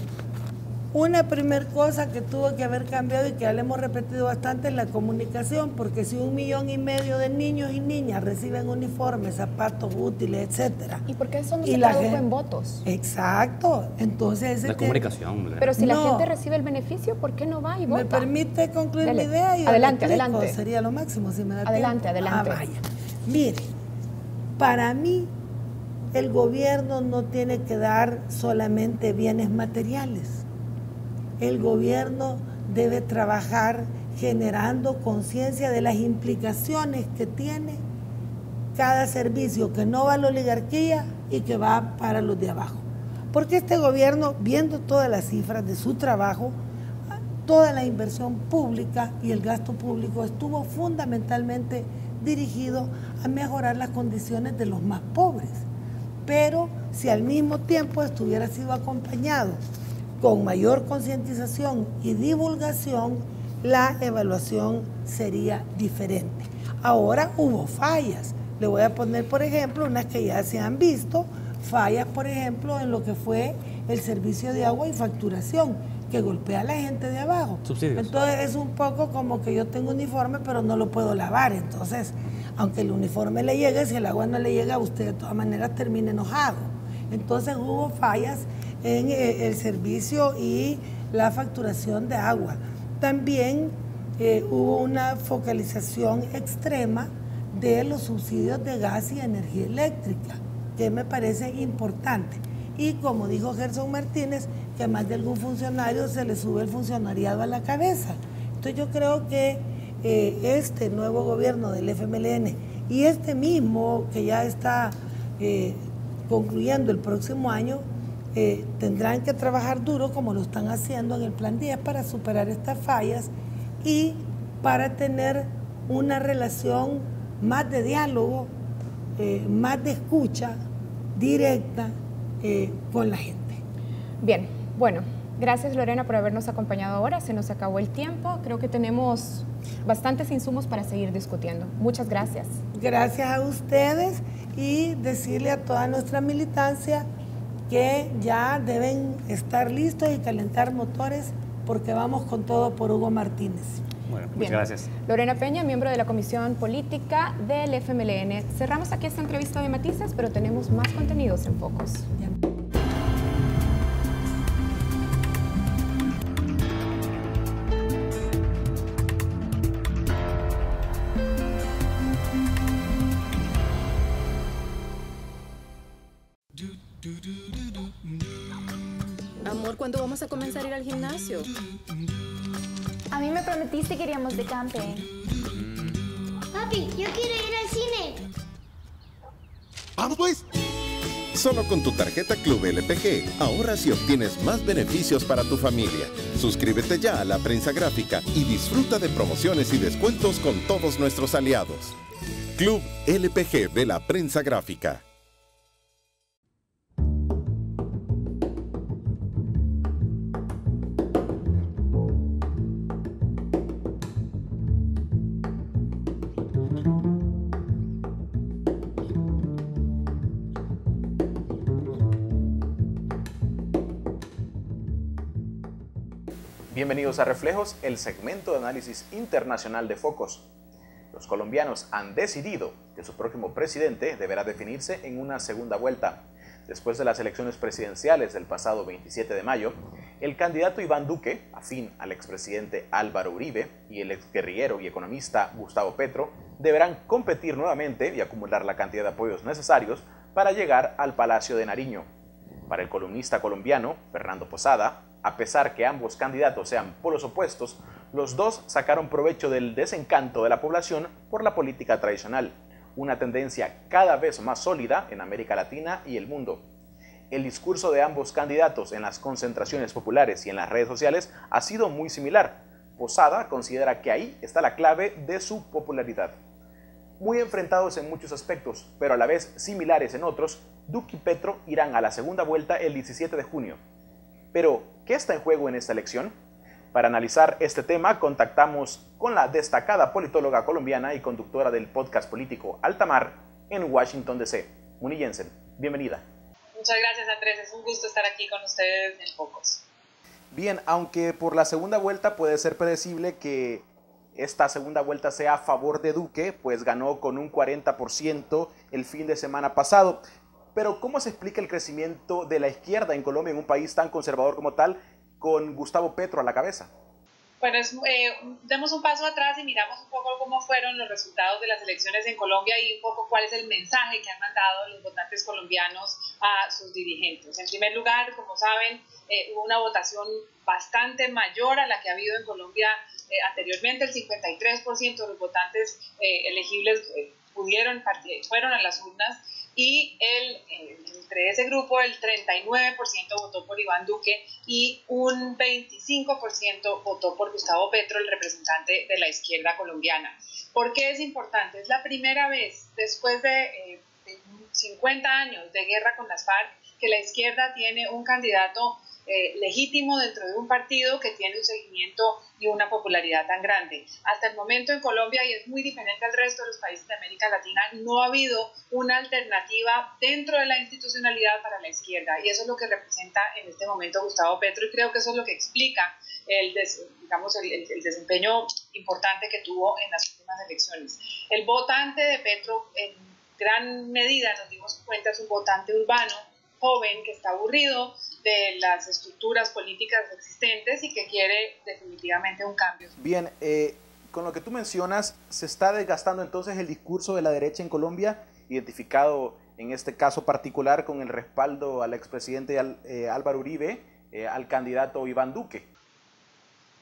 Una primera cosa que tuvo que haber cambiado y que ya le hemos repetido bastante es la comunicación, porque si 1,5 millones de niños y niñas reciben uniformes, zapatos útiles, etcétera. ¿Y por qué eso no se tradujo en votos? Exacto. Entonces la comunicación. Pero si la gente recibe el beneficio, ¿por qué no va y vota? ¿Me permite concluir mi idea? Y adelante. Sería lo máximo si me da adelante. tiempo. Vaya. Mire, para mí el gobierno no tiene que dar solamente bienes materiales. El gobierno debe trabajar generando conciencia de las implicaciones que tiene cada servicio que no va a la oligarquía y que va para los de abajo. Porque este gobierno, viendo todas las cifras de su trabajo, toda la inversión pública y el gasto público estuvo fundamentalmente dirigido a mejorar las condiciones de los más pobres. Pero si al mismo tiempo esto hubiera sido acompañado con mayor concientización y divulgación, la evaluación sería diferente. Ahora hubo fallas. Le voy a poner, por ejemplo, unas que ya se han visto, fallas, por ejemplo, en lo que fue el servicio de agua y facturación, que golpea a la gente de abajo. Subsidios. Entonces es un poco como que yo tengo uniforme, pero no lo puedo lavar. Entonces, aunque el uniforme le llegue, si el agua no le llega, usted de todas maneras termina enojado. Entonces hubo fallas en el servicio y la facturación de agua. También hubo una focalización extrema de los subsidios de gas y energía eléctrica, que me parece importante. Y como dijo Gerson Martínez, que a más de algún funcionario se le sube el funcionariado a la cabeza. Entonces yo creo que este nuevo gobierno del FMLN y este mismo que ya está concluyendo el próximo año, tendrán que trabajar duro como lo están haciendo en el Plan 10 para superar estas fallas y para tener una relación más de diálogo, más de escucha directa con la gente. Bien, bueno, gracias Lorena por habernos acompañado ahora, se nos acabó el tiempo, creo que tenemos bastantes insumos para seguir discutiendo. Muchas gracias. Gracias a ustedes y decirle a toda nuestra militancia que ya deben estar listos y calentar motores porque vamos con todo por Hugo Martínez. Bueno, muchas gracias. Lorena Peña, miembro de la Comisión Política del FMLN. Cerramos aquí esta entrevista de Matices, pero tenemos más contenidos en Focos. Amor, ¿cuándo vamos a comenzar a ir al gimnasio? A mí me prometiste que iríamos de camping. Papi, yo quiero ir al cine. ¡Vamos pues! Solo con tu tarjeta Club LPG ahorras y obtienes más beneficios para tu familia. Suscríbete ya a La Prensa Gráfica y disfruta de promociones y descuentos con todos nuestros aliados. Club LPG de La Prensa Gráfica. Bienvenidos a Reflejos, el segmento de análisis internacional de Focos. Los colombianos han decidido que su próximo presidente deberá definirse en una segunda vuelta. Después de las elecciones presidenciales del pasado 27 de mayo, el candidato Iván Duque, afín al expresidente Álvaro Uribe, y el exguerrillero y economista Gustavo Petro deberán competir nuevamente y acumular la cantidad de apoyos necesarios para llegar al Palacio de Nariño. Para el columnista colombiano Fernando Posada, a pesar que ambos candidatos sean polos opuestos, los dos sacaron provecho del desencanto de la población por la política tradicional, una tendencia cada vez más sólida en América Latina y el mundo. El discurso de ambos candidatos en las concentraciones populares y en las redes sociales ha sido muy similar. Posada considera que ahí está la clave de su popularidad. Muy enfrentados en muchos aspectos, pero a la vez similares en otros, Duque y Petro irán a la segunda vuelta el 17 de junio. Pero, ¿qué está en juego en esta elección? Para analizar este tema, contactamos con la destacada politóloga colombiana y conductora del podcast político Altamar en Washington, D.C., Muni Jensen. Bienvenida. Muchas gracias, Andrés. Es un gusto estar aquí con ustedes en Focos. Bien, aunque por la segunda vuelta puede ser predecible que esta segunda vuelta sea a favor de Duque, pues ganó con un 40% el fin de semana pasado. Pero ¿cómo se explica el crecimiento de la izquierda en Colombia, en un país tan conservador como tal, con Gustavo Petro a la cabeza? Bueno, demos un paso atrás y miramos un poco cómo fueron los resultados de las elecciones en Colombia y un poco cuál es el mensaje que han mandado los votantes colombianos a sus dirigentes. En primer lugar, como saben, hubo una votación bastante mayor a la que ha habido en Colombia anteriormente. El 53% de los votantes elegibles fueron a las urnas, y entre ese grupo el 39% votó por Iván Duque y un 25% votó por Gustavo Petro, el representante de la izquierda colombiana. ¿Por qué es importante? Es la primera vez después de 50 años de guerra con las FARC que la izquierda tiene un candidato legítimo dentro de un partido que tiene un seguimiento y una popularidad tan grande. Hasta el momento en Colombia, y es muy diferente al resto de los países de América Latina, no ha habido una alternativa dentro de la institucionalidad para la izquierda, y eso es lo que representa en este momento Gustavo Petro, y creo que eso es lo que explica el desempeño importante que tuvo en las últimas elecciones. El votante de Petro, en gran medida, nos dimos cuenta, es un votante urbano, joven, que está aburrido de las estructuras políticas existentes y que quiere definitivamente un cambio. Bien, con lo que tú mencionas, ¿se está desgastando entonces el discurso de la derecha en Colombia, identificado en este caso particular con el respaldo al expresidente Álvaro Uribe, al candidato Iván Duque?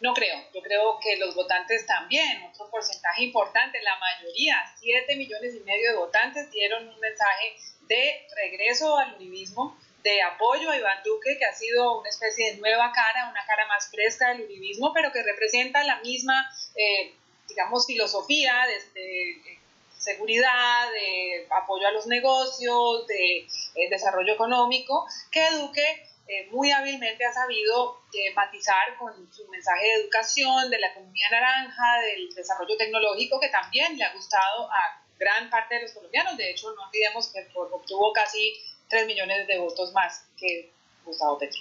No creo, yo creo que los votantes también, otro porcentaje importante, la mayoría, 7,5 millones de votantes dieron un mensaje de regreso al uribismo, de apoyo a Iván Duque, que ha sido una especie de nueva cara, una cara más fresca del uribismo, pero que representa la misma, filosofía de seguridad, de apoyo a los negocios, de desarrollo económico, que Duque muy hábilmente ha sabido matizar con su mensaje de educación, de la economía naranja, del desarrollo tecnológico, que también le ha gustado a gran parte de los colombianos. De hecho, no olvidemos que obtuvo casi 3 millones de votos más que Gustavo Petro.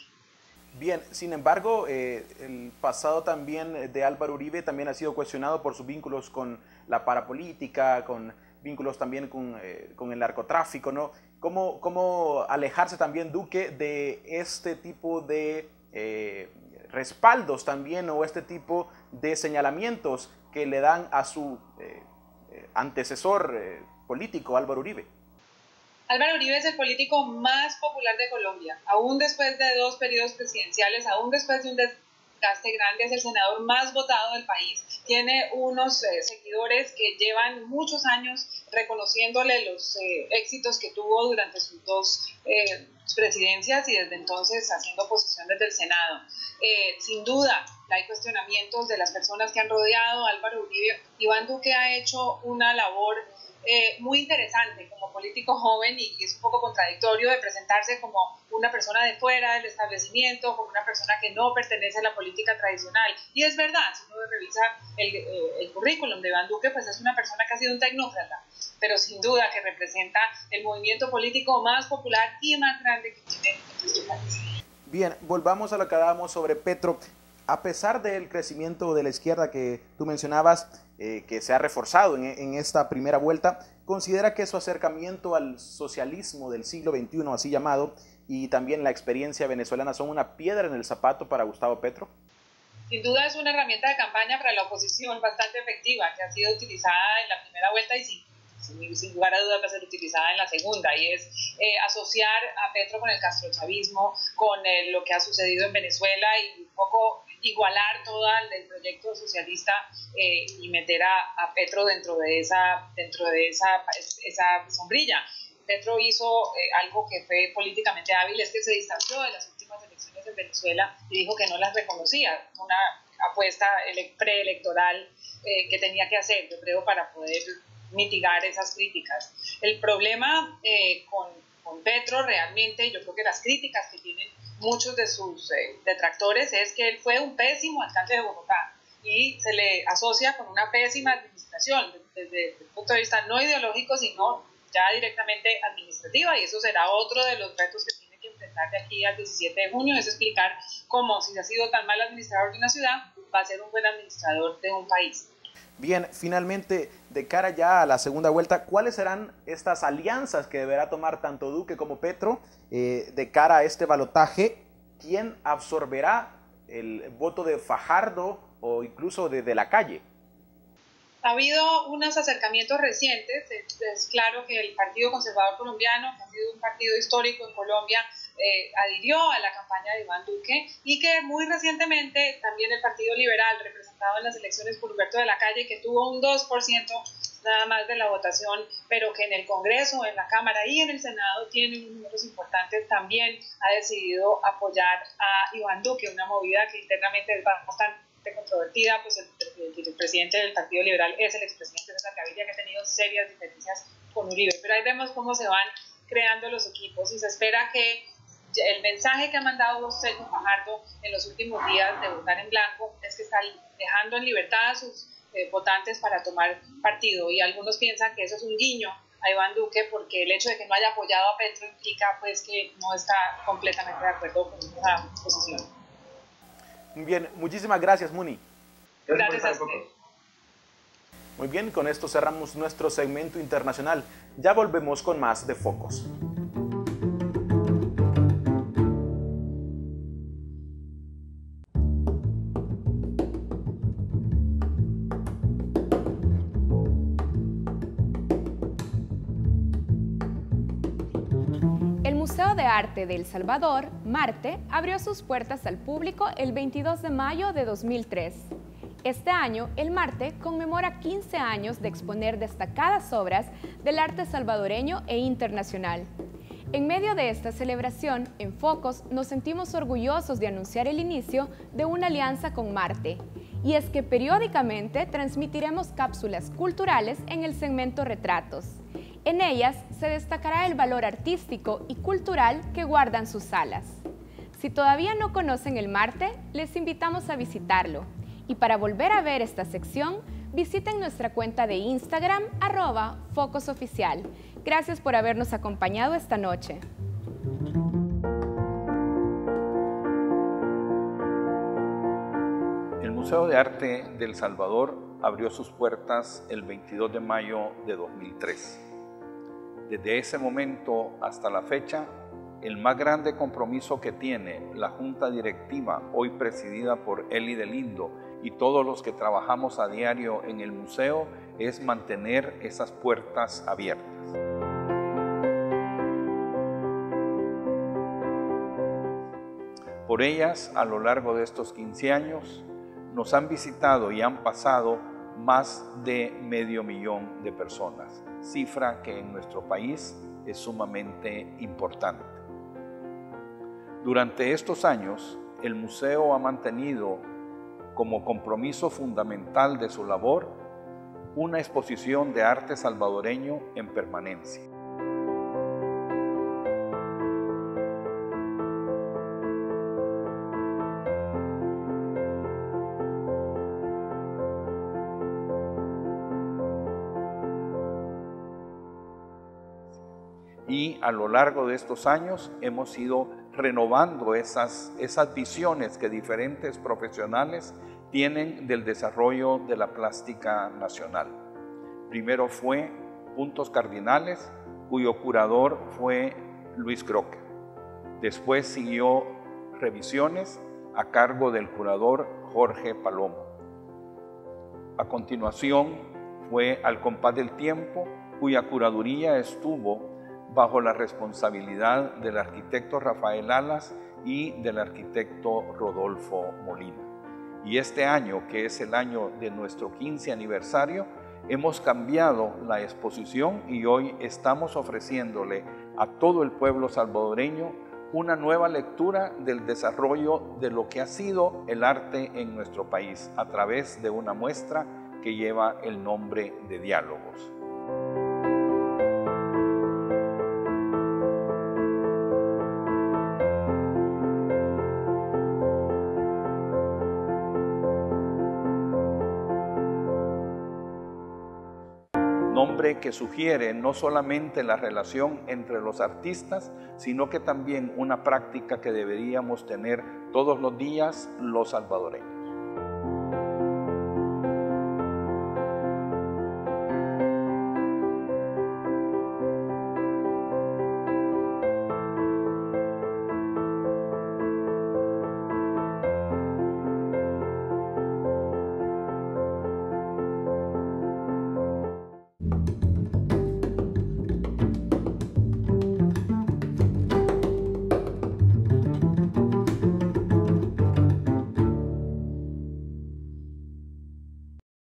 Bien, sin embargo, el pasado también de Álvaro Uribe también ha sido cuestionado por sus vínculos con la parapolítica, con vínculos también con el narcotráfico, ¿no? ¿Cómo alejarse también Duque de este tipo de respaldos también, o este tipo de señalamientos que le dan a su antecesor político, Álvaro Uribe? Álvaro Uribe es el político más popular de Colombia, aún después de 2 periodos presidenciales, aún después de un desgaste grande, es el senador más votado del país, tiene unos seguidores que llevan muchos años reconociéndole los éxitos que tuvo durante sus 2 presidencias y desde entonces haciendo oposición desde el Senado. Sin duda, hay cuestionamientos de las personas que han rodeado a Álvaro Uribe. Iván Duque ha hecho una labor muy interesante como político joven, y es un poco contradictorio de presentarse como una persona de fuera del establecimiento, como una persona que no pertenece a la política tradicional. Y es verdad, si uno revisa el currículum de Iván Duque, pues es una persona que ha sido un tecnócrata, pero sin duda que representa el movimiento político más popular y más grande que tiene nuestro país. Bien, volvamos a lo que hablábamos sobre Petro. A pesar del crecimiento de la izquierda que tú mencionabas, que se ha reforzado en esta primera vuelta, ¿considera que su acercamiento al socialismo del siglo XXI, así llamado, y también la experiencia venezolana son una piedra en el zapato para Gustavo Petro? Sin duda es una herramienta de campaña para la oposición bastante efectiva, que ha sido utilizada en la primera vuelta y sin lugar a dudas va a ser utilizada en la segunda, y es asociar a Petro con el castrochavismo, con lo que ha sucedido en Venezuela, y un poco igualar todo el proyecto socialista y meter a Petro dentro de esa sombrilla. Petro hizo algo que fue políticamente hábil, es que se distanció de las últimas elecciones en Venezuela y dijo que no las reconocía, una apuesta preelectoral que tenía que hacer, yo creo, para poder mitigar esas críticas. El problema con Petro realmente, yo creo que las críticas que tienen muchos de sus detractores es que él fue un pésimo alcalde de Bogotá y se le asocia con una pésima administración desde el punto de vista no ideológico, sino ya directamente administrativa, y eso será otro de los retos que tiene que enfrentar enfrentar de aquí al 17 de junio, es explicar cómo, si ha sido tan mal administrador de una ciudad, va a ser un buen administrador de un país. Bien, finalmente, de cara ya a la segunda vuelta, ¿cuáles serán estas alianzas que deberá tomar tanto Duque como Petro de cara a este balotaje? ¿Quién absorberá el voto de Fajardo o incluso de la calle? Ha habido unos acercamientos recientes. Es claro que el Partido Conservador Colombiano, que ha sido un partido histórico en Colombia, adhirió a la campaña de Iván Duque, y que muy recientemente también el Partido Liberal, representado en las elecciones por Humberto de la Calle, que tuvo un 2% nada más de la votación, pero que en el Congreso, en la Cámara y en el Senado tiene unos números importantes, también ha decidido apoyar a Iván Duque, una movida que internamente es bastante controvertida, pues el presidente del Partido Liberal es el expresidente César Gaviria, que ha tenido serias diferencias con Uribe. Pero ahí vemos cómo se van creando los equipos, y se espera que el mensaje que ha mandado Sergio Fajardo en los últimos días de votar en blanco es que está dejando en libertad a sus votantes para tomar partido, y algunos piensan que eso es un guiño a Iván Duque, porque el hecho de que no haya apoyado a Petro implica pues que no está completamente de acuerdo con esa posición. Bien, muchísimas gracias, Muni. Gracias a usted. Muy bien, con esto cerramos nuestro segmento internacional. Ya volvemos con más de Focos. El Museo de Arte de El Salvador, MARTE, abrió sus puertas al público el 22 de mayo de 2003. Este año, el MARTE conmemora 15 años de exponer destacadas obras del arte salvadoreño e internacional. En medio de esta celebración, en Focos nos sentimos orgullosos de anunciar el inicio de una alianza con MARTE, y es que periódicamente transmitiremos cápsulas culturales en el segmento Retratos. En ellas se destacará el valor artístico y cultural que guardan sus salas. Si todavía no conocen el MARTE, les invitamos a visitarlo. Y para volver a ver esta sección, visiten nuestra cuenta de Instagram, @FocosOficial. Gracias por habernos acompañado esta noche. El Museo de Arte de El Salvador abrió sus puertas el 22 de mayo de 2003. Desde ese momento hasta la fecha, el más grande compromiso que tiene la Junta Directiva, hoy presidida por Eli Delindo, y todos los que trabajamos a diario en el museo, es mantener esas puertas abiertas. Por ellas, a lo largo de estos 15 años, nos han visitado y han pasado más de 500,000 de personas, cifra que en nuestro país es sumamente importante. Durante estos años, el museo ha mantenido como compromiso fundamental de su labor una exposición de arte salvadoreño en permanencia. Y a lo largo de estos años hemos ido renovando esas visiones que diferentes profesionales tienen del desarrollo de la plástica nacional. Primero fue Puntos Cardinales, cuyo curador fue Luis Crocker. Después siguió Revisiones, a cargo del curador Jorge Palomo. A continuación fue Al compás del tiempo, cuya curaduría estuvo bajo la responsabilidad del arquitecto Rafael Alas y del arquitecto Rodolfo Molina. Y este año, que es el año de nuestro 15 aniversario, hemos cambiado la exposición y hoy estamos ofreciéndole a todo el pueblo salvadoreño una nueva lectura del desarrollo de lo que ha sido el arte en nuestro país a través de una muestra que lleva el nombre de Diálogos. nombre que sugiere no solamente la relación entre los artistas, sino que también una práctica que deberíamos tener todos los días los salvadoreños.